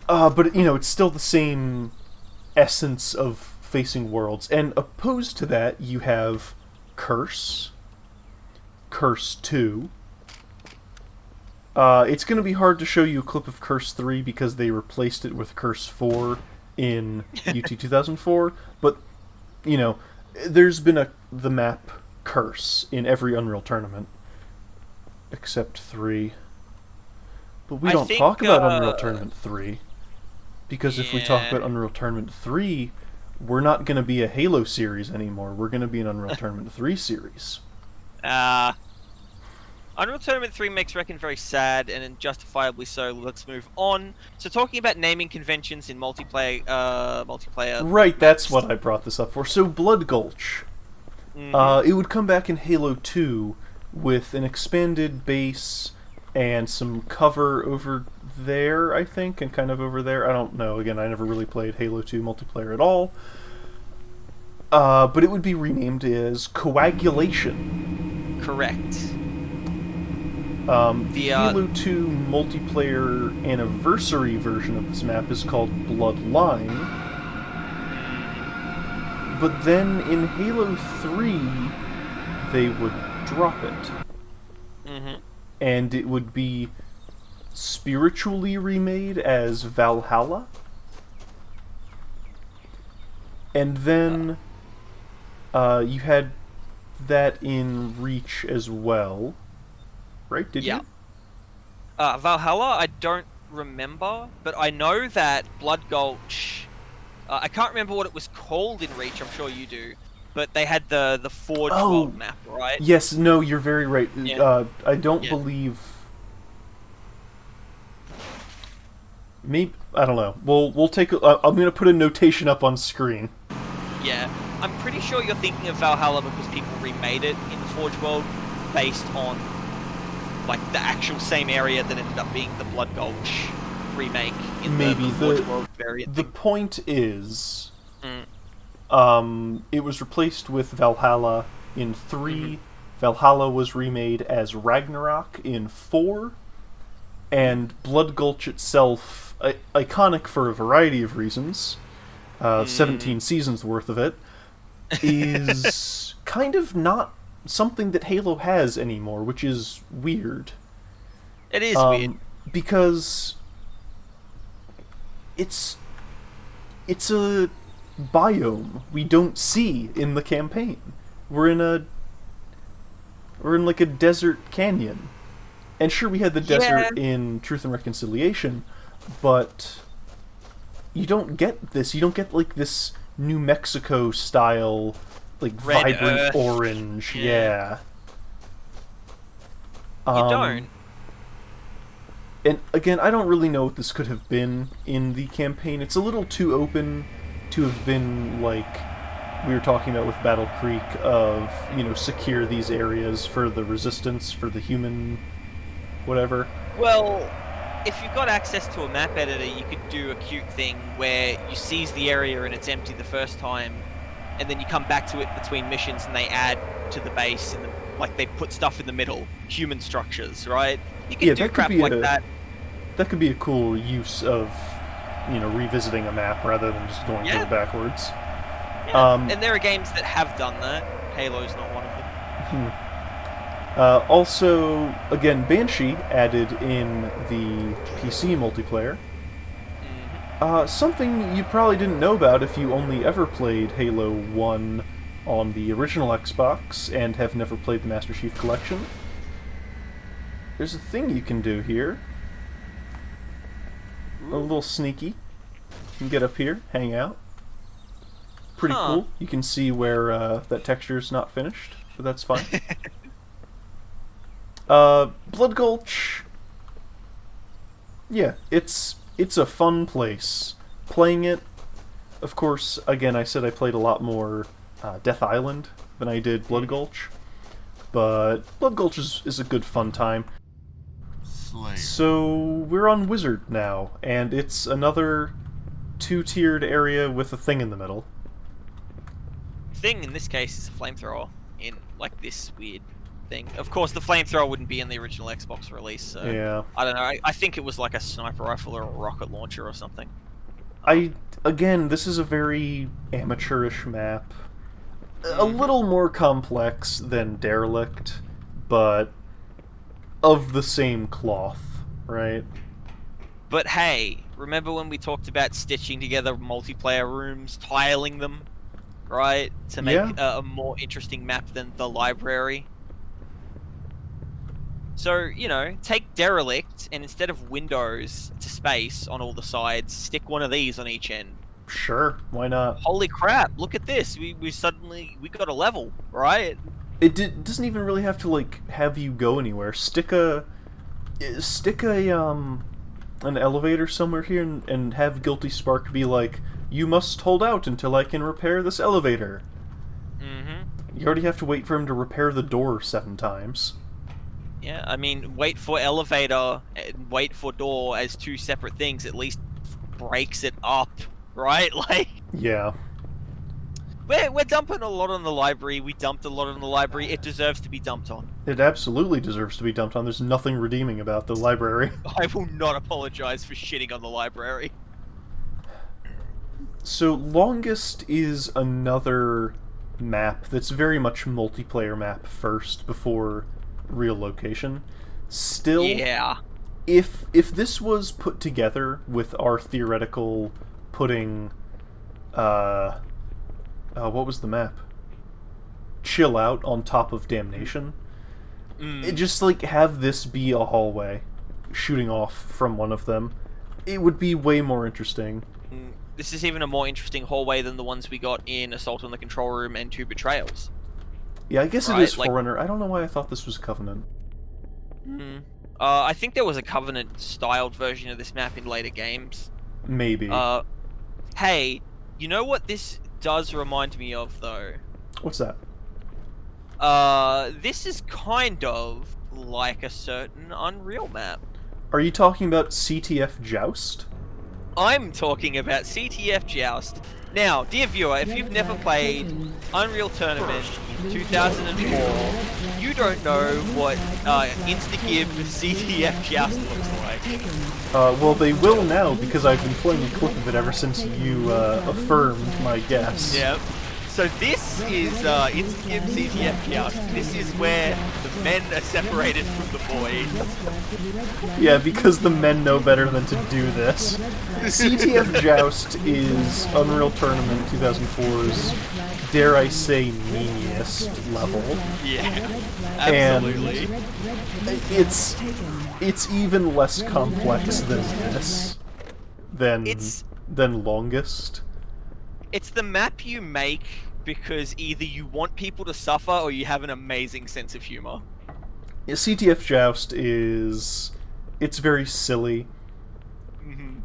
Speaker 1: But, you know, it's still the same essence of Facing Worlds. And opposed to that, you have Curse. Curse 2. It's going to be hard to show you a clip of Curse 3 because they replaced it with Curse 4 in UT 2004. But, you know, there's been the map Curse in every Unreal Tournament. Except 3. But we don't talk about Unreal Tournament 3. Because if we talk about Unreal Tournament 3, we're not going to be a Halo series anymore. We're going to be an Unreal Tournament 3 series.
Speaker 2: Unreal Tournament 3 makes Reckon very sad, and justifiably so. Let's move on. So talking about naming conventions in multiplayer...
Speaker 1: Right, that's what I brought this up for. So Blood Gulch. It would come back in Halo 2 with an expanded base and some cover over there, I think, and kind of over there. I don't know. Again, I never really played Halo 2 multiplayer at all. But it would be renamed as Coagulation.
Speaker 2: Correct.
Speaker 1: The Halo 2 multiplayer anniversary version of this map is called Bloodline. But then in Halo 3, they would drop it. And it would be spiritually remade as Valhalla. And then you had that in Reach as well. Right? Did you?
Speaker 2: Valhalla, I don't remember, but I know that Blood Gulch... I can't remember what it was called in Reach, I'm sure you do, but they had the Forge World map, right?
Speaker 1: Yes, no, you're very right.
Speaker 2: Yeah.
Speaker 1: I don't believe... Maybe... I don't know. We'll take... I'm going to put a notation up on screen.
Speaker 2: Yeah. I'm pretty sure you're thinking of Valhalla because people remade it in the Forge World based on like the actual same area that ended up being the Blood Gulch remake in
Speaker 1: Maybe
Speaker 2: the Forge World variant
Speaker 1: the
Speaker 2: thing.
Speaker 1: point is,
Speaker 2: Mm.
Speaker 1: it was replaced with Valhalla in 3.
Speaker 2: Mm-hmm.
Speaker 1: Valhalla was remade as Ragnarok in 4, and Blood Gulch itself, iconic for a variety of reasons, 17 seasons worth of it, is kind of not something that Halo has anymore, which is weird.
Speaker 2: It is weird.
Speaker 1: Because it's a biome we don't see in the campaign. We're in like a desert canyon. And sure, we had the desert in Truth and Reconciliation, but you don't get this. You don't get like this New Mexico style, like
Speaker 2: Red
Speaker 1: vibrant
Speaker 2: Earth.
Speaker 1: orange.
Speaker 2: Yeah.
Speaker 1: You
Speaker 2: don't.
Speaker 1: And again, I don't really know what this could have been in the campaign. It's a little too open to have been like we were talking about with Battle Creek of, secure these areas for the resistance, for the human whatever.
Speaker 2: Well, if you've got access to a map editor, you could do a cute thing where you seize the area and it's empty the first time, and then you come back to it between missions and they add to the base, and like they put stuff in the middle, human structures, right? You can do crap like that.
Speaker 1: That could be a cool use of, revisiting a map rather than just going through it backwards.
Speaker 2: Yeah. And there are games that have done that. Halo's not one of them.
Speaker 1: Also, again, Banshee added in the PC multiplayer. Something you probably didn't know about if you only ever played Halo 1 on the original Xbox and have never played the Master Chief Collection. There's a thing you can do here. A little sneaky. You can get up here, hang out. Pretty cool. You can see where that texture's not finished, but that's fine. Blood Gulch. Yeah, it's a fun place. Playing it, of course, again, I said I played a lot more Death Island than I did Blood Gulch, but Blood Gulch is a good fun time. So we're on Wizard now, and it's another two-tiered area with a thing in the middle.
Speaker 2: Thing in this case is a flamethrower in like this weird thing. Of course, the flamethrower wouldn't be in the original Xbox release, so
Speaker 1: yeah.
Speaker 2: I don't know. I think it was like a sniper rifle or a rocket launcher or something.
Speaker 1: Again, this is a very amateurish map. A little more complex than Derelict, but of the same cloth, right?
Speaker 2: But hey, remember when we talked about stitching together multiplayer rooms, tiling them, right? To make a more interesting map than the library? So, take Derelict, and instead of windows to space on all the sides, stick one of these on each end.
Speaker 1: Sure, why not?
Speaker 2: Holy crap, look at this. We got a level, right?
Speaker 1: It doesn't even really have to, like, have you go anywhere. Stick an elevator somewhere here and have Guilty Spark be like, you must hold out until I can repair this elevator. You already have to wait for him to repair the door 7 times.
Speaker 2: Yeah, I mean, wait for elevator and wait for door as 2 separate things at least breaks it up, right? Like,
Speaker 1: yeah.
Speaker 2: We're dumping a lot on the library. We dumped a lot on the library. It deserves to be dumped on.
Speaker 1: It absolutely deserves to be dumped on. There's nothing redeeming about the library.
Speaker 2: I will not apologize for shitting on the library.
Speaker 1: So, Longest is another map that's very much multiplayer map first before real location. Still,
Speaker 2: yeah.
Speaker 1: If this was put together with our theoretical putting, what was the map? Chill Out on top of Damnation. It just, like, have this be a hallway shooting off from one of them. It would be way more interesting.
Speaker 2: This is even a more interesting hallway than the ones we got in Assault on the Control Room and 2 Betrayals.
Speaker 1: Yeah, I guess it is Forerunner. I don't know why I thought this was Covenant.
Speaker 2: I think there was a Covenant-styled version of this map in later games.
Speaker 1: Maybe.
Speaker 2: Hey, you know what this does remind me of, though?
Speaker 1: What's that?
Speaker 2: This is kind of like a certain Unreal map.
Speaker 1: Are you talking about CTF Joust?
Speaker 2: I'm talking about CTF Joust. Now, dear viewer, if you've never played Unreal Tournament 2004, you don't know what Instagib CTF Joust looks like.
Speaker 1: Well, they will now because I've been playing a clip of it ever since you affirmed my guess.
Speaker 2: Yep. So this is Instagib CTF Joust. This is where the men are separated from the boys.
Speaker 1: Yeah, because the men know better than to do this. CTF Joust is Unreal Tournament 2004's, dare I say, meaniest level.
Speaker 2: Yeah, absolutely.
Speaker 1: And it's even less complex than this. Than Longest.
Speaker 2: It's the map you make because either you want people to suffer or you have an amazing sense of humor.
Speaker 1: Yeah, CTF Joust it's very silly.
Speaker 2: Mm-hmm.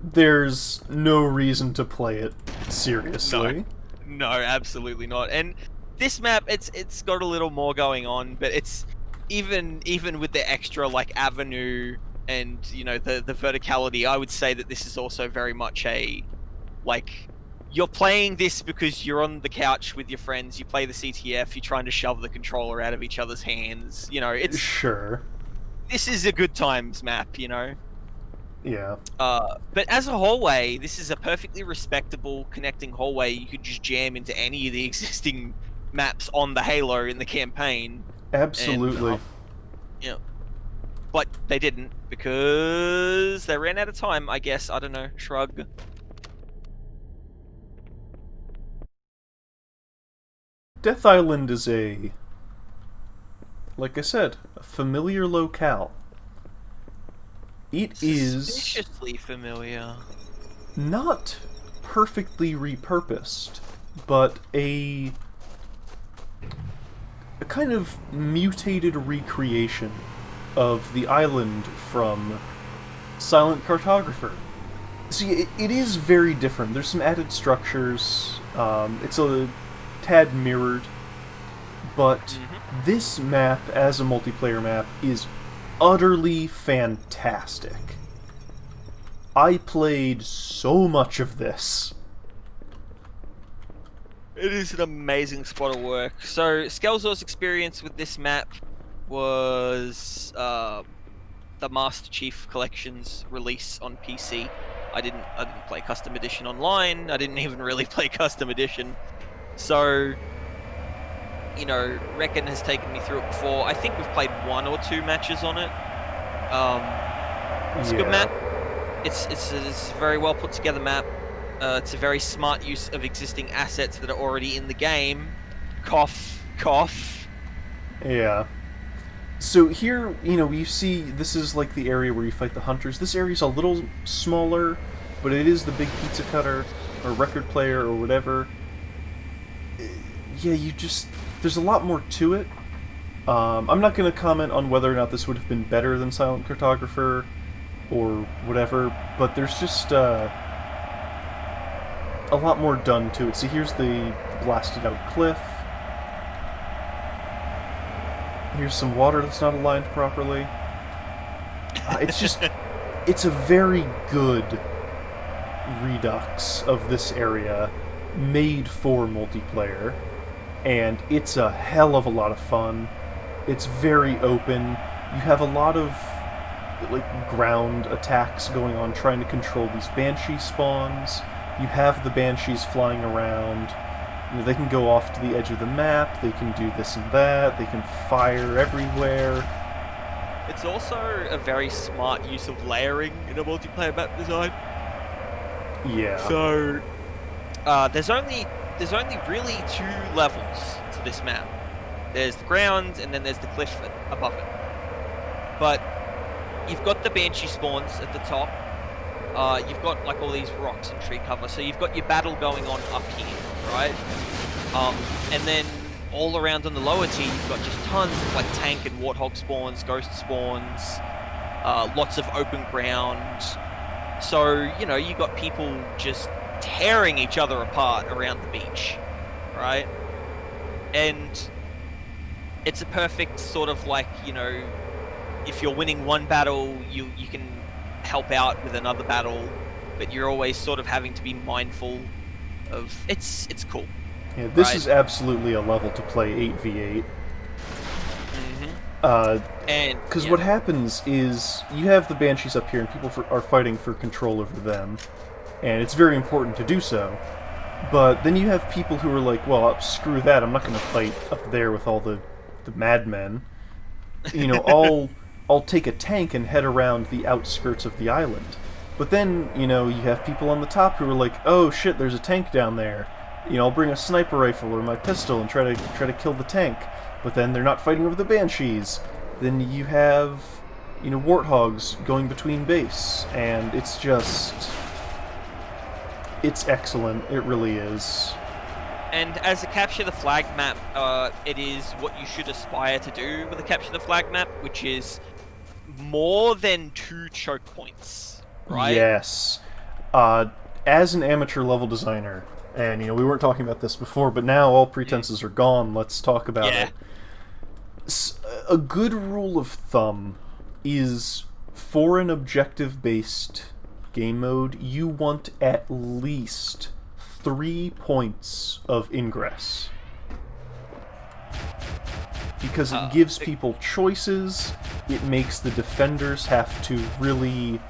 Speaker 1: There's no reason to play it seriously.
Speaker 2: No, absolutely not. And this map, it's got a little more going on, but it's even with the extra like avenue and the verticality. I would say that this is also very much a like you're playing this because you're on the couch with your friends. You play the CTF. You're trying to shove the controller out of each other's hands. It's
Speaker 1: sure.
Speaker 2: This is a good times map.
Speaker 1: Yeah.
Speaker 2: But as a hallway, this is a perfectly respectable connecting hallway. You could just jam into any of the existing maps on the Halo in the campaign.
Speaker 1: Absolutely.
Speaker 2: And, but they didn't because they ran out of time, I guess. I don't know. Shrug.
Speaker 1: Death Island is like I said, a familiar locale. It is
Speaker 2: suspiciously familiar.
Speaker 1: Not perfectly repurposed, but a kind of mutated recreation of the island from Silent Cartographer. See, it is very different. There's some added structures. It's a tad mirrored, but this map, as a multiplayer map, is utterly fantastic. I played so much of this.
Speaker 2: It is an amazing spot of work. So, Skelzor's experience with this map was the Master Chief Collection's release on PC. I didn't play Custom Edition online. I didn't even really play Custom Edition. So, Reckon has taken me through it before. I think we've played 1 or 2 matches on it. It's a good map. It's a very well put together map. It's a very smart use of existing assets that are already in the game. Cough, cough.
Speaker 1: Yeah. So here, you see this is like the area where you fight the hunters. This area's a little smaller, but it is the big pizza cutter or record player or whatever. Yeah, there's a lot more to it. I'm not going to comment on whether or not this would have been better than Silent Cartographer or whatever, but there's just a lot more done to it. See, here's the blasted out cliff. Here's some water that's not aligned properly. It's a very good redux of this area made for multiplayer, and it's a hell of a lot of fun. It's very open. You have a lot of ground attacks going on, trying to control these banshee spawns. You have the banshees flying around. They can go off to the edge of the map. They can do this and that. They can fire everywhere.
Speaker 2: It's also a very smart use of layering in a multiplayer map design.
Speaker 1: Yeah.
Speaker 2: So there's only really 2 levels to this map. There's the ground, and then there's the cliff above it. But you've got the banshee spawns at the top. You've got all these rocks and tree cover, so you've got your battle going on up here, right? And then all around on the lower tier, you've got just tons of tank and warthog spawns, ghost spawns, lots of open ground. So you got people just tearing each other apart around the beach, right? And it's a perfect sort of like, if you're winning one battle, you can help out with another battle, but you're always sort of having to be mindful of it's cool,
Speaker 1: Yeah, this
Speaker 2: right?
Speaker 1: is absolutely a level to play 8v8.
Speaker 2: And
Speaker 1: Because what happens is you have the Banshees up here, and people are fighting for control over them, and it's very important to do so. But then you have people who are like, well, screw that, I'm not going to fight up there with all the madmen. I'll take a tank and head around the outskirts of the island. But then, you have people on the top who are like, oh shit, there's a tank down there. I'll bring a sniper rifle or my pistol and try to kill the tank. But then they're not fighting over the Banshees. Then you have, warthogs going between base, and it's excellent. It really is.
Speaker 2: And as a capture the flag map, it is what you should aspire to do with a capture the flag map, which is more than 2 choke points, right?
Speaker 1: Yes. As an amateur level designer, and we weren't talking about this before, but now all pretenses are gone. Let's talk about it. A good rule of thumb is, for an objective-based game mode, you want at least 3 points of ingress. Because it gives people choices, it makes the defenders have to really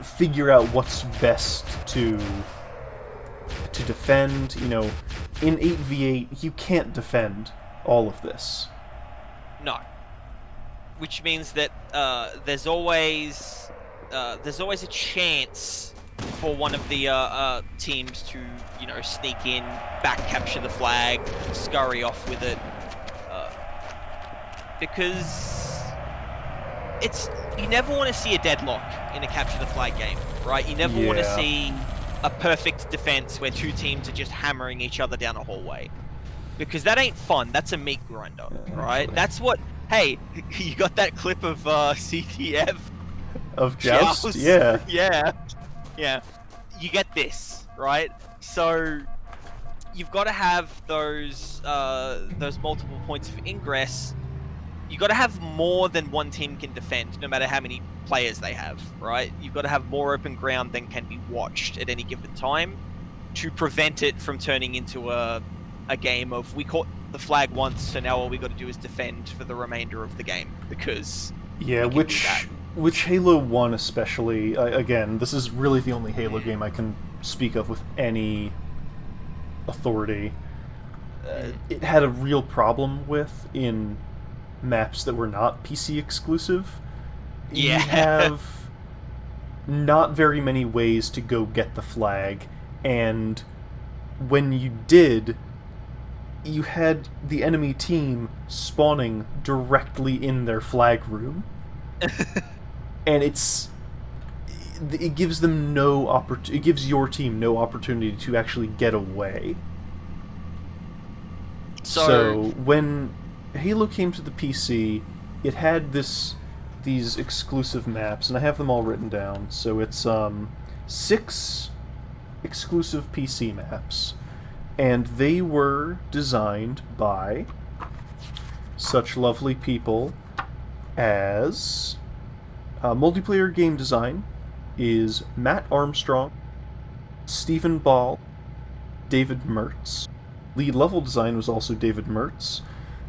Speaker 1: figure out what's best to defend. In 8v8, you can't defend all of this.
Speaker 2: No. Which means that there's always a chance for one of the teams to, sneak in, back capture the flag, scurry off with it, because you never want to see a deadlock in a capture the flag game, right? You never want to see a perfect defense where 2 teams are just hammering each other down a hallway, because that ain't fun. That's a meat grinder, right?
Speaker 1: Actually.
Speaker 2: That's what. Hey, you got that clip of CTF
Speaker 1: of Joust? Yeah.
Speaker 2: Yeah. You get this, right? So you've got to have those multiple points of ingress. You got to have more than one team can defend, no matter how many players they have, right? You've got to have more open ground than can be watched at any given time to prevent it from turning into a game of, we caught the flag once, so now all we got to do is defend for the remainder of the game, because
Speaker 1: which Halo 1 especially, again, this is really the only Halo game I can speak of with any authority, it had a real problem with in maps that were not PC exclusive.
Speaker 2: Yeah.
Speaker 1: You have not very many ways to go get the flag, and when you did, you had the enemy team spawning directly in their flag room. And it gives them it gives your team no opportunity to actually get away. So when Halo came to the PC, it had these exclusive maps, and I have them all written down. So it's 6 exclusive PC maps, and they were designed by such lovely people as multiplayer game design is Matt Armstrong, Stephen Ball, David Mertz. Lead level design was also David Mertz.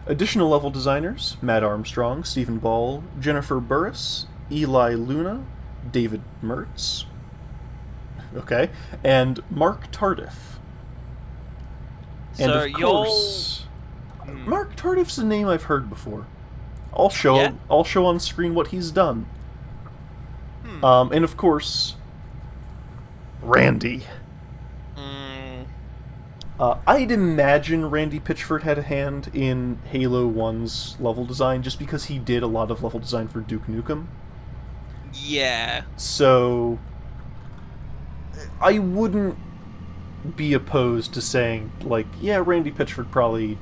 Speaker 1: Additional level designers, Matt Armstrong, Stephen Ball, Jennifer Burris, Eli Luna, David Mertz. Okay. And Mark Tardiff. And
Speaker 2: So
Speaker 1: of course, Mark Tardiff's a name I've heard before. I'll show on screen what he's done. And of course, Randy. I'd imagine Randy Pitchford had a hand in Halo 1's level design, just because he did a lot of level design for Duke Nukem.
Speaker 2: Yeah.
Speaker 1: So I wouldn't be opposed to saying, like, yeah, Randy Pitchford probably,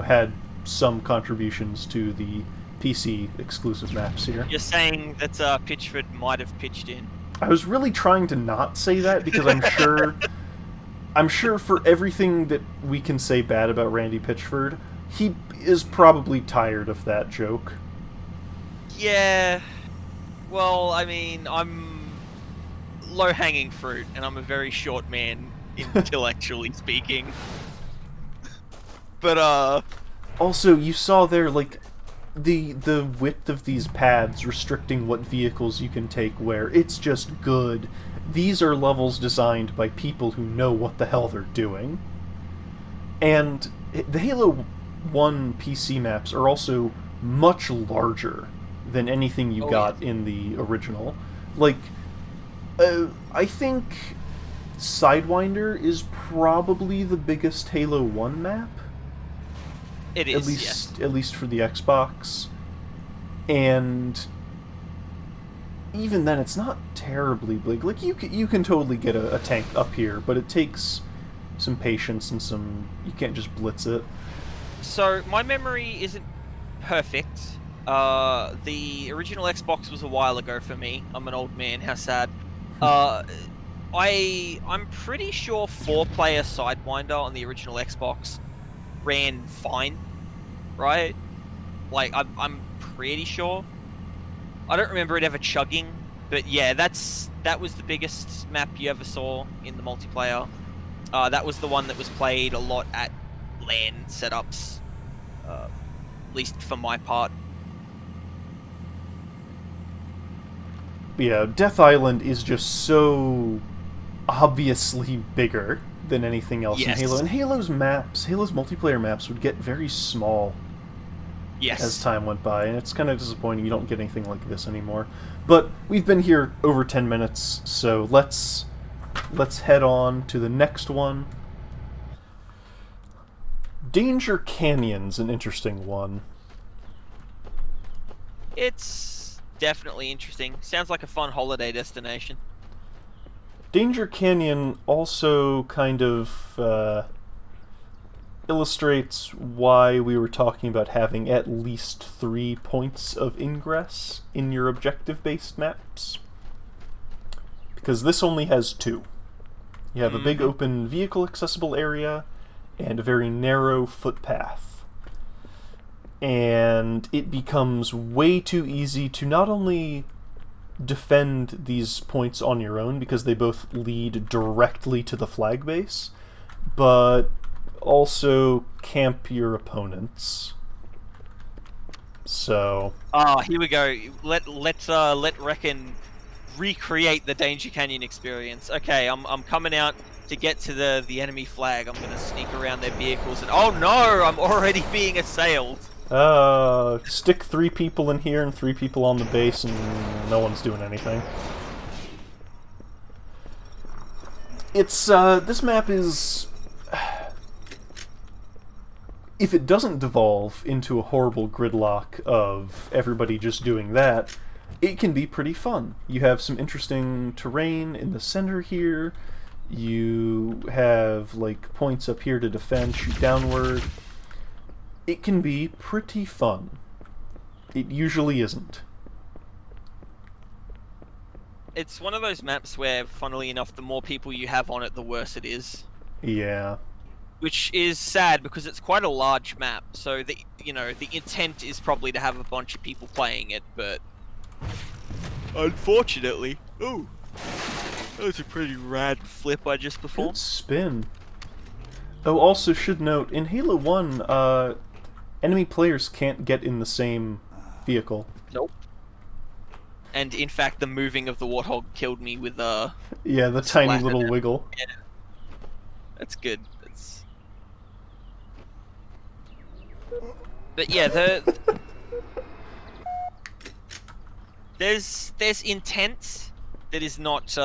Speaker 1: had some contributions to the PC exclusive maps here.
Speaker 2: You're saying that Pitchford might have pitched in.
Speaker 1: I was really trying to not say that, because I'm sure for everything that we can say bad about Randy Pitchford, He is probably tired of that joke.
Speaker 2: Yeah. Well, I mean, I'm low-hanging fruit, and I'm a very short man, intellectually speaking. But
Speaker 1: Also, you saw there, like, the width of these paths restricting what vehicles you can take where. It's just good. These are levels designed by people who know what the hell they're doing. And the Halo 1 PC maps are also much larger than anything you got in the original. Like, I think Sidewinder is probably the biggest Halo 1 map.
Speaker 2: it is,
Speaker 1: At least for the Xbox. And even then, it's not terribly big. Like, you can totally get a tank up here, but it takes some patience and some... You can't just blitz it.
Speaker 2: So, my memory isn't perfect. The original Xbox was a while ago for me. I'm an old man, how sad. I'm pretty sure 4-player Sidewinder on the original Xbox ran fine, right? Like, I'm pretty sure. I don't remember it ever chugging, but yeah, that was the biggest map you ever saw in the multiplayer. That was the one that was played a lot at LAN setups, at least for my part.
Speaker 1: Yeah, Death Island is just so obviously bigger than anything else in Halo. And Halo's multiplayer maps would get very small as time went by, and it's kind of disappointing you don't get anything like this anymore. But we've been here over 10 minutes, so let's head on to the next one. Danger Canyon's an interesting one.
Speaker 2: It's definitely interesting. Sounds like a fun holiday destination.
Speaker 1: Danger Canyon also kind of illustrates why we were talking about having at least 3 points of ingress in your objective-based maps. Because this only has 2. You have a big open vehicle-accessible area and a very narrow footpath. And it becomes way too easy to not only defend these points on your own, because they both lead directly to the flag base, but also camp your opponents. So...
Speaker 2: here we go. Let Reckon recreate the Danger Canyon experience. Okay, I'm coming out to get to the enemy flag. I'm gonna sneak around their vehicles and... Oh no! I'm already being assailed!
Speaker 1: Stick 3 people in here and 3 people on the base and no one's doing anything. It's, this map is... If it doesn't devolve into a horrible gridlock of everybody just doing that, it can be pretty fun. You have some interesting terrain in the center here. You have, like, points up here to defend, shoot downward. It can be pretty fun. It usually isn't.
Speaker 2: It's one of those maps where, funnily enough, the more people you have on it, the worse it is.
Speaker 1: Yeah.
Speaker 2: Which is sad because it's quite a large map, so the intent is probably to have a bunch of people playing it, but unfortunately, ooh, that was a pretty rad flip I just performed.
Speaker 1: Good spin. Oh, also should note, in Halo 1, enemy players can't get in the same vehicle.
Speaker 2: Nope. And in fact, the moving of the Warthog killed me with
Speaker 1: yeah, the tiny little wiggle.
Speaker 2: Yeah. That's good. But yeah, there's intent that is not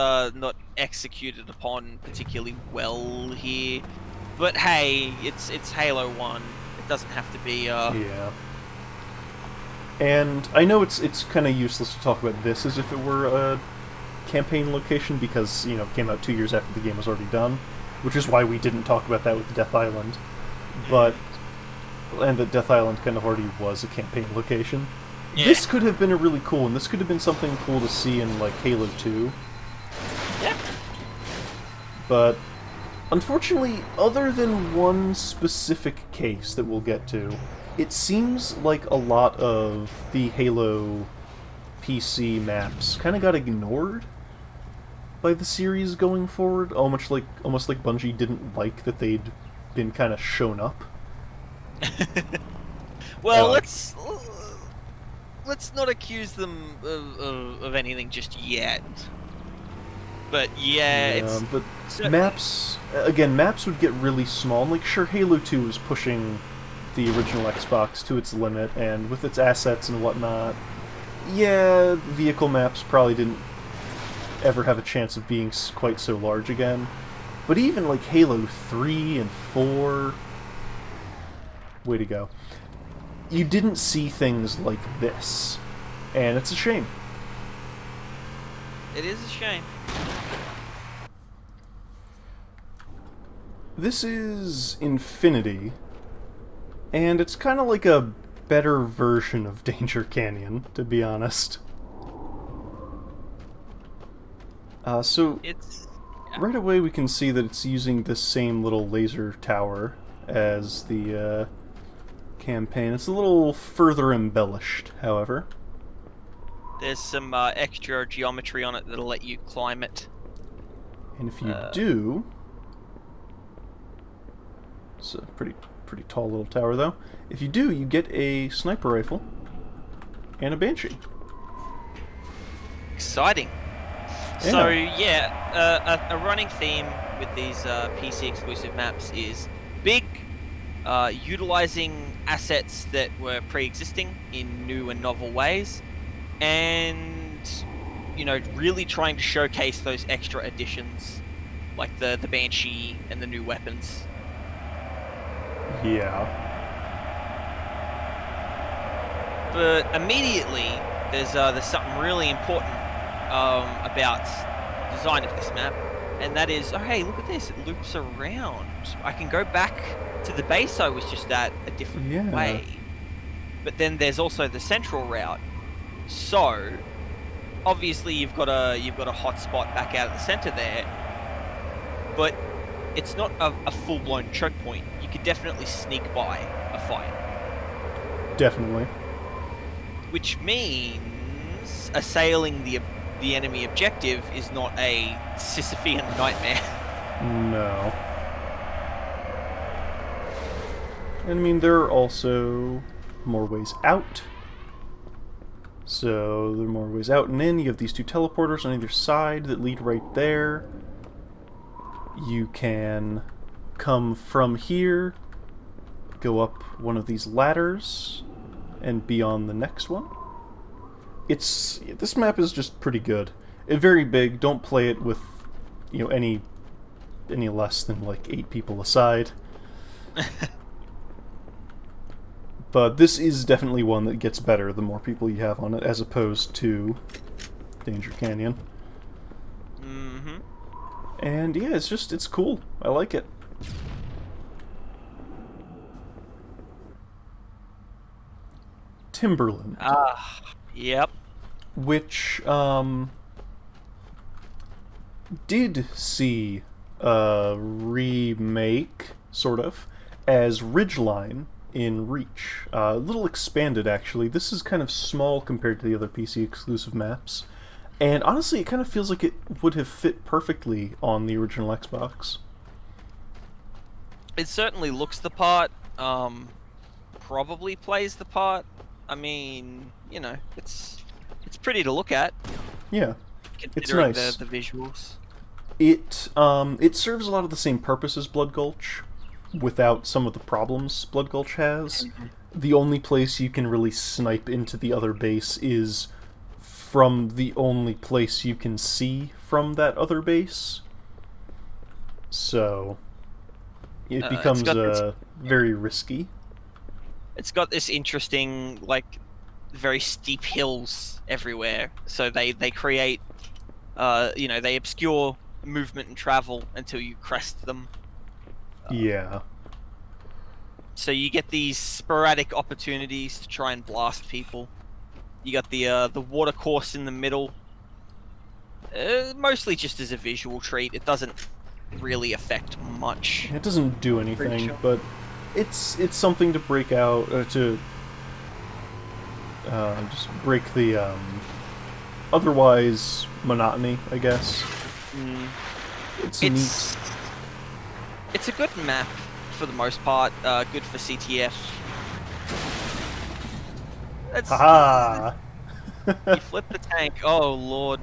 Speaker 2: executed upon particularly well here. But hey, it's Halo 1. It doesn't have to be
Speaker 1: Yeah. And I know it's kind of useless to talk about this as if it were a campaign location because, you know, it came out 2 years after the game was already done, which is why we didn't talk about that with Death Island. But and that Death Island kind of already was a campaign location. Yeah. This could have been a really cool one. This could have been something cool to see in, like, Halo 2.
Speaker 2: Yeah.
Speaker 1: But Unfortunately, other than one specific case that we'll get to, it seems like a lot of the Halo PC maps kind of got ignored by the series going forward. Almost like Bungie didn't like that they'd been kind of shown up.
Speaker 2: Well,
Speaker 1: Like,
Speaker 2: let's not accuse them of anything just yet. But yeah, it's
Speaker 1: but
Speaker 2: certainly...
Speaker 1: maps would get really small. Like, sure, Halo 2 was pushing the original Xbox to its limit, and with its assets and whatnot, yeah, vehicle maps probably didn't ever have a chance of being quite so large again. But even like Halo 3 and 4, way to go. You didn't see things like this, and it's a shame.
Speaker 2: It is a shame.
Speaker 1: This is Infinity, and it's kind of like a better version of Danger Canyon, to be honest. So
Speaker 2: It's
Speaker 1: right away we can see that it's using this same little laser tower as the campaign. It's a little further embellished, however.
Speaker 2: There's some extra geometry on it that'll let you climb it.
Speaker 1: And if you do... It's a pretty tall little tower, though. If you do, you get a sniper rifle and a Banshee.
Speaker 2: Exciting.
Speaker 1: Yeah.
Speaker 2: So yeah, a running theme with these PC exclusive maps is big, utilizing assets that were pre-existing in new and novel ways, and really trying to showcase those extra additions, like the Banshee and the new weapons.
Speaker 1: Yeah.
Speaker 2: But immediately, there's something really important about the design of this map, and that is, oh hey, look at this, it loops around. I can go back to the base I was just at a different way. But then there's also the central route. So obviously you've got a hotspot back out at the center there, but it's not a full-blown choke point. You could definitely sneak by a fight.
Speaker 1: Definitely.
Speaker 2: Which means assailing the enemy objective is not a Sisyphean nightmare.
Speaker 1: No. And I mean, there are also more ways out. So there are more ways out and in. You have these two teleporters on either side that lead right there. You can come from here, go up one of these ladders, and be on the next one. This map is just pretty good. It's very big. Don't play it with any less than like 8 people aside. But this is definitely one that gets better the more people you have on it, as opposed to Danger Canyon.
Speaker 2: Mm-hmm.
Speaker 1: And yeah, it's cool. I like it. Timberland.
Speaker 2: Yep.
Speaker 1: Which did see a remake, sort of, as Ridgeline in Reach. A little expanded, actually. This is kind of small compared to the other PC exclusive maps. And honestly, it kind of feels like it would have fit perfectly on the original Xbox.
Speaker 2: It certainly looks the part. Probably plays the part. I mean, it's pretty to look at.
Speaker 1: Yeah,
Speaker 2: considering
Speaker 1: it's nice.
Speaker 2: The visuals.
Speaker 1: It serves a lot of the same purpose as Blood Gulch, without some of the problems Blood Gulch has.
Speaker 2: Mm-hmm.
Speaker 1: The only place you can really snipe into the other base is from the only place you can see from that other base. So it becomes very risky.
Speaker 2: It's got this interesting, like, very steep hills everywhere. So they create, they obscure movement and travel until you crest them.
Speaker 1: Yeah.
Speaker 2: So you get these sporadic opportunities to try and blast people. You got the water course in the middle, mostly just as a visual treat. It doesn't really affect much.
Speaker 1: It doesn't do anything,
Speaker 2: sure.
Speaker 1: but it's something to break out, to just break the otherwise monotony, I guess.
Speaker 2: Mm.
Speaker 1: It's
Speaker 2: It's a good map for the most part. Good for CTF. That's
Speaker 1: haha.
Speaker 2: you flip the tank. Oh lord,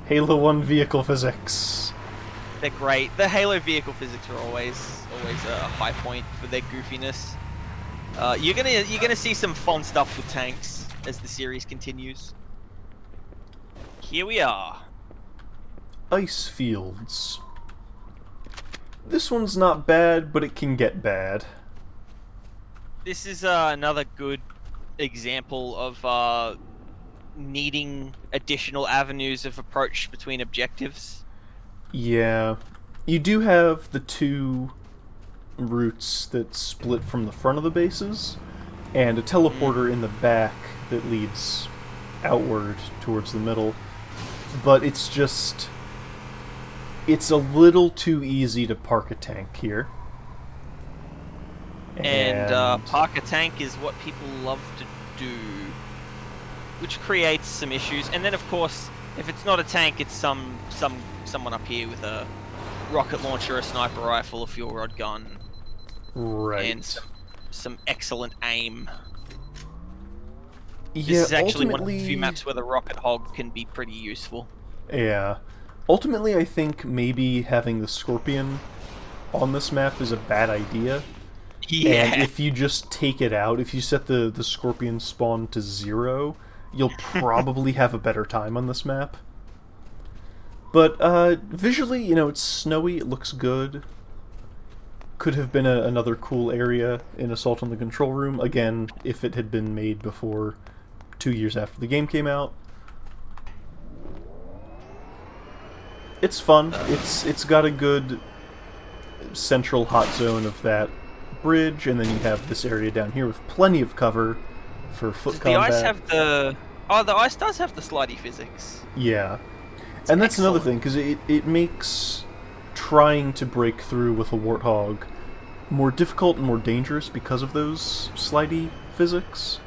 Speaker 1: Halo 1 vehicle physics.
Speaker 2: they're great. The Halo vehicle physics are always a high point for their goofiness. You're gonna see some fun stuff with tanks as the series continues. Here we are.
Speaker 1: Ice fields. This one's not bad, but it can get bad.
Speaker 2: This is another good example of needing additional avenues of approach between objectives.
Speaker 1: Yeah. You do have the two routes that split from the front of the bases, and a teleporter in the back that leads outward towards the middle. But it's just... it's a little too easy to park a tank here.
Speaker 2: And park a tank is what people love to do, which creates some issues. And then, of course, if it's not a tank, it's someone up here with a rocket launcher, a sniper rifle, a fuel rod gun,
Speaker 1: right,
Speaker 2: and some excellent aim.
Speaker 1: Yeah,
Speaker 2: this is actually one of the few maps where the rocket hog can be pretty useful.
Speaker 1: Yeah. Ultimately, I think maybe having the Scorpion on this map is a bad idea.
Speaker 2: Yeah.
Speaker 1: And if you just take it out, if you set the Scorpion spawn to 0, you'll probably have a better time on this map. But visually, you know, it's snowy, it looks good. Could have been another cool area in Assault on the Control Room, again, if it had been made before 2 years after the game came out. It's fun. It's got a good central hot zone of that bridge, and then you have this area down here with plenty of cover for foot combat.
Speaker 2: The ice have the... oh, the ice does have the slidey physics.
Speaker 1: Yeah. And that's another thing, because it makes trying to break through with a Warthog more difficult and more dangerous because of those slidey physics.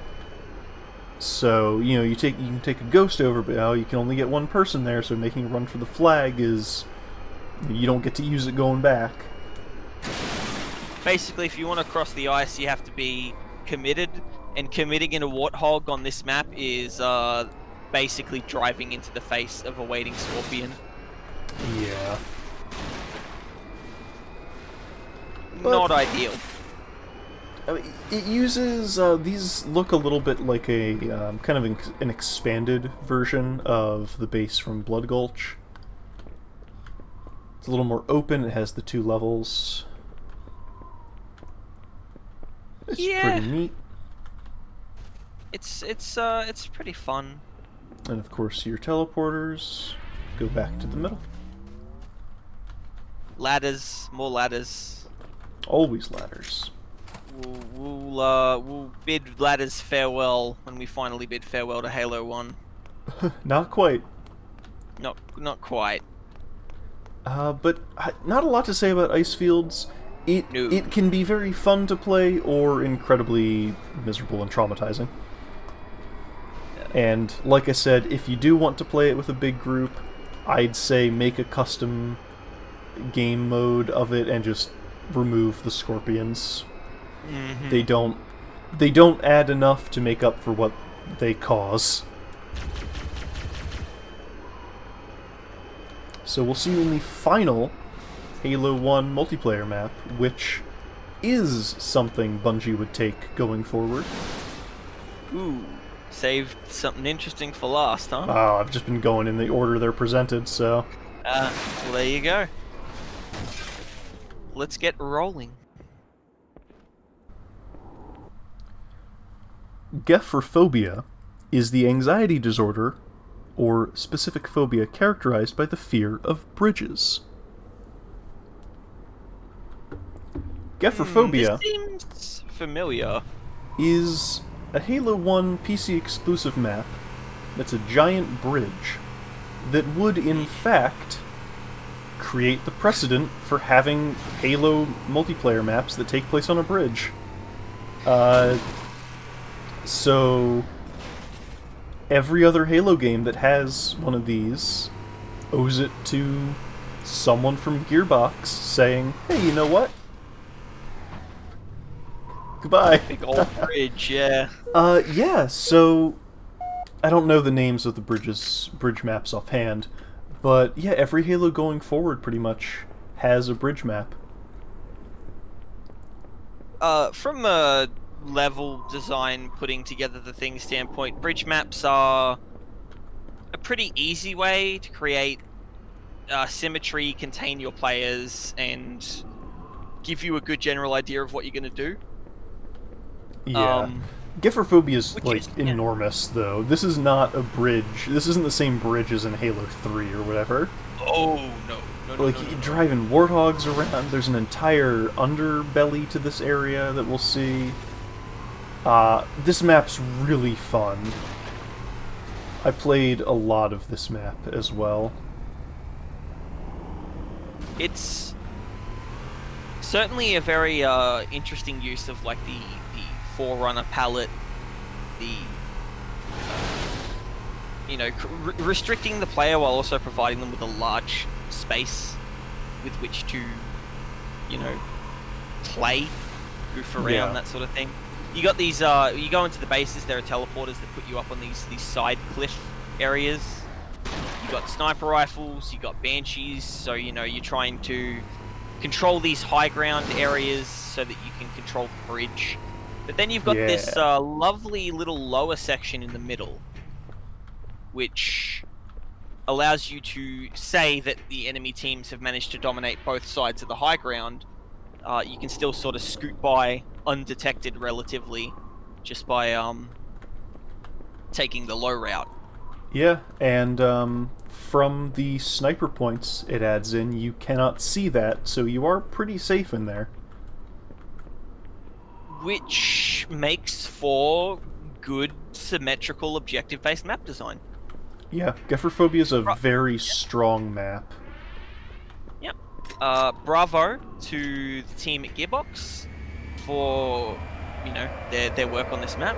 Speaker 1: So, you know, you can take a Ghost over, but you can only get one person there, so making a run for the flag is... you don't get to use it going back.
Speaker 2: Basically, if you want to cross the ice, you have to be committed, and committing in a Warthog on this map is basically driving into the face of a waiting Scorpion.
Speaker 1: Yeah.
Speaker 2: Not ideal.
Speaker 1: I mean, it uses, these look a little bit like a, kind of an expanded version of the base from Blood Gulch. It's a little more open, it has the 2 levels. It's pretty neat.
Speaker 2: It's pretty fun.
Speaker 1: And of course your teleporters go back to the middle.
Speaker 2: Ladders, more ladders.
Speaker 1: Always ladders.
Speaker 2: We'll bid ladders farewell when we finally bid farewell to Halo 1.
Speaker 1: Not quite.
Speaker 2: Not quite.
Speaker 1: But not a lot to say about ice fields. It can be very fun to play or incredibly miserable and traumatizing. And like I said, if you do want to play it with a big group, I'd say make a custom game mode of it and just remove the Scorpions.
Speaker 2: Mm-hmm.
Speaker 1: They don't add enough to make up for what they cause. So we'll see you in the final Halo 1 multiplayer map, which is something Bungie would take going forward.
Speaker 2: Ooh, saved something interesting for last, huh?
Speaker 1: Oh, I've just been going in the order they're presented, so...
Speaker 2: well, there you go. Let's get rolling.
Speaker 1: Gephyrophobia is the anxiety disorder or specific phobia characterized by the fear of bridges. Gephyrophobia
Speaker 2: seems familiar.
Speaker 1: Is a Halo 1 PC exclusive map that's a giant bridge that would in fact create the precedent for having Halo multiplayer maps that take place on a bridge. So every other Halo game that has one of these owes it to someone from Gearbox saying, hey, you know what? Goodbye.
Speaker 2: Big old bridge, yeah.
Speaker 1: Yeah, so I don't know the names of the bridge maps offhand, but yeah, every Halo going forward pretty much has a bridge map.
Speaker 2: From a level design, putting together the thing standpoint, bridge maps are a pretty easy way to create symmetry, contain your players, and give you a good general idea of what you're going to do.
Speaker 1: Yeah. Gephyrophobia is,
Speaker 2: Which
Speaker 1: like,
Speaker 2: is,
Speaker 1: enormous, though. This is not a bridge. This isn't the same bridge as in Halo 3 or whatever.
Speaker 2: Oh, no.
Speaker 1: Like, you're driving warthogs around. There's an entire underbelly to this area that we'll see. This map's really fun. I played a lot of this map as well.
Speaker 2: It's certainly a very interesting use of, like, the Forerunner palette, the restricting the player while also providing them with a large space with which to, play, goof around, that sort of thing. You got these, you go into the bases, there are teleporters that put you up on these side cliff areas. You got sniper rifles, you got banshees, so, you're trying to control these high ground areas so that you can control the bridge. But then you've got this lovely little lower section in the middle, which allows you to say that the enemy teams have managed to dominate both sides of the high ground. You can still sort of scoot by undetected relatively, just by taking the low route.
Speaker 1: Yeah, and from the sniper points it adds in, you cannot see that, so you are pretty safe in there.
Speaker 2: Which makes for good, symmetrical, objective-based map design.
Speaker 1: Yeah, Gephyrophobia is a very strong map.
Speaker 2: Yep. Bravo to the team at Gearbox for, their work on this map.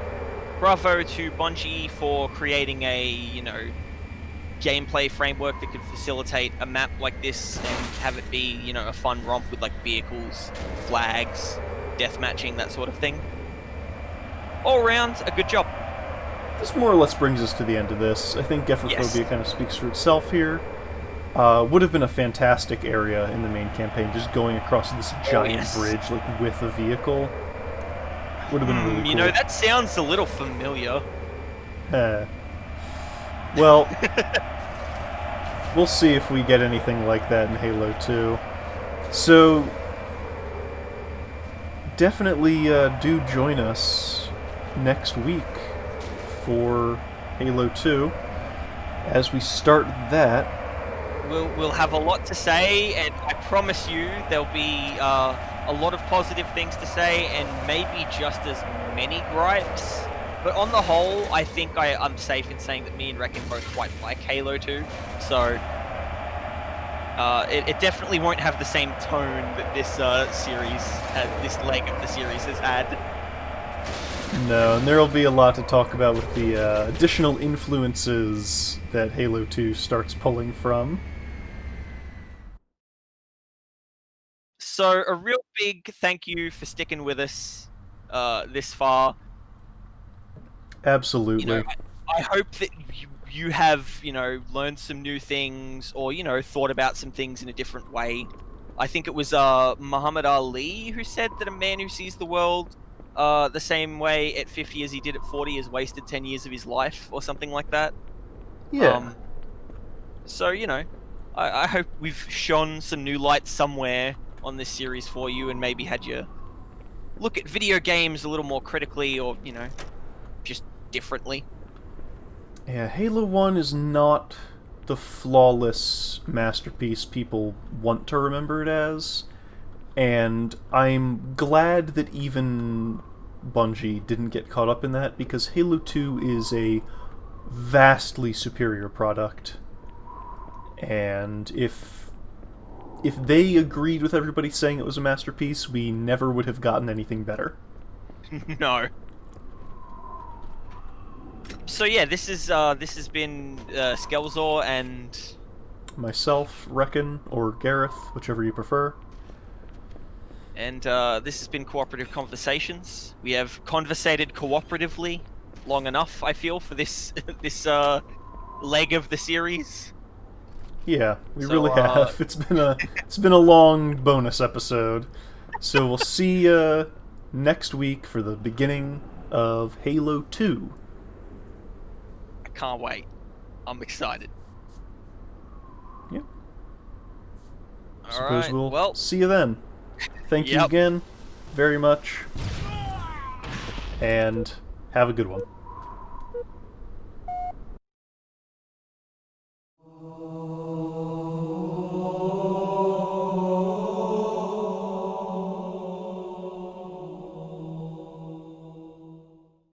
Speaker 2: Bravo to Bungie for creating a, gameplay framework that could facilitate a map like this and have it be, a fun romp with, like, vehicles, flags, deathmatching, that sort of thing. All around, a good job.
Speaker 1: This more or less brings us to the end of this. I think Gephyrophobia kind of speaks for itself here. Would have been a fantastic area in the main campaign, just going across this giant bridge, like, with a vehicle. Would have been really cool.
Speaker 2: That sounds a little familiar.
Speaker 1: Well, we'll see if we get anything like that in Halo 2. So, definitely do join us next week for Halo 2 as we start that.
Speaker 2: We'll have a lot to say, and I promise you there'll be a lot of positive things to say, and maybe just as many gripes. But on the whole, I think I'm safe in saying that me and Reckon both quite like Halo 2, so it definitely won't have the same tone that this series, this leg of the series has had.
Speaker 1: No, and there'll be a lot to talk about with the additional influences that Halo 2 starts pulling from.
Speaker 2: So a real big thank you for sticking with us this far.
Speaker 1: Absolutely.
Speaker 2: I hope that you have, learned some new things or, thought about some things in a different way. I think it was Muhammad Ali who said that a man who sees the world the same way at 50 as he did at 40 has wasted 10 years of his life or something like that.
Speaker 1: Yeah.
Speaker 2: So, I hope we've shone some new light somewhere on this series for you and maybe had you look at video games a little more critically or, just differently.
Speaker 1: Yeah, Halo 1 is not the flawless masterpiece people want to remember it as, and I'm glad that even Bungie didn't get caught up in that, because Halo 2 is a vastly superior product. And if if they agreed with everybody saying it was a masterpiece, we never would have gotten anything better.
Speaker 2: No. So yeah, this has been Skelzor and
Speaker 1: Myself, Reckon, or Gareth, whichever you prefer.
Speaker 2: This has been Cooperative Conversations. We have conversated cooperatively long enough, I feel, for this this leg of the series.
Speaker 1: Yeah, we really have. It's been a long bonus episode. So we'll see you next week for the beginning of Halo 2.
Speaker 2: I can't wait. I'm excited.
Speaker 1: Yeah.
Speaker 2: All right.
Speaker 1: We'll see you then. Thank you
Speaker 2: Yep.
Speaker 1: again very much. And have a good one.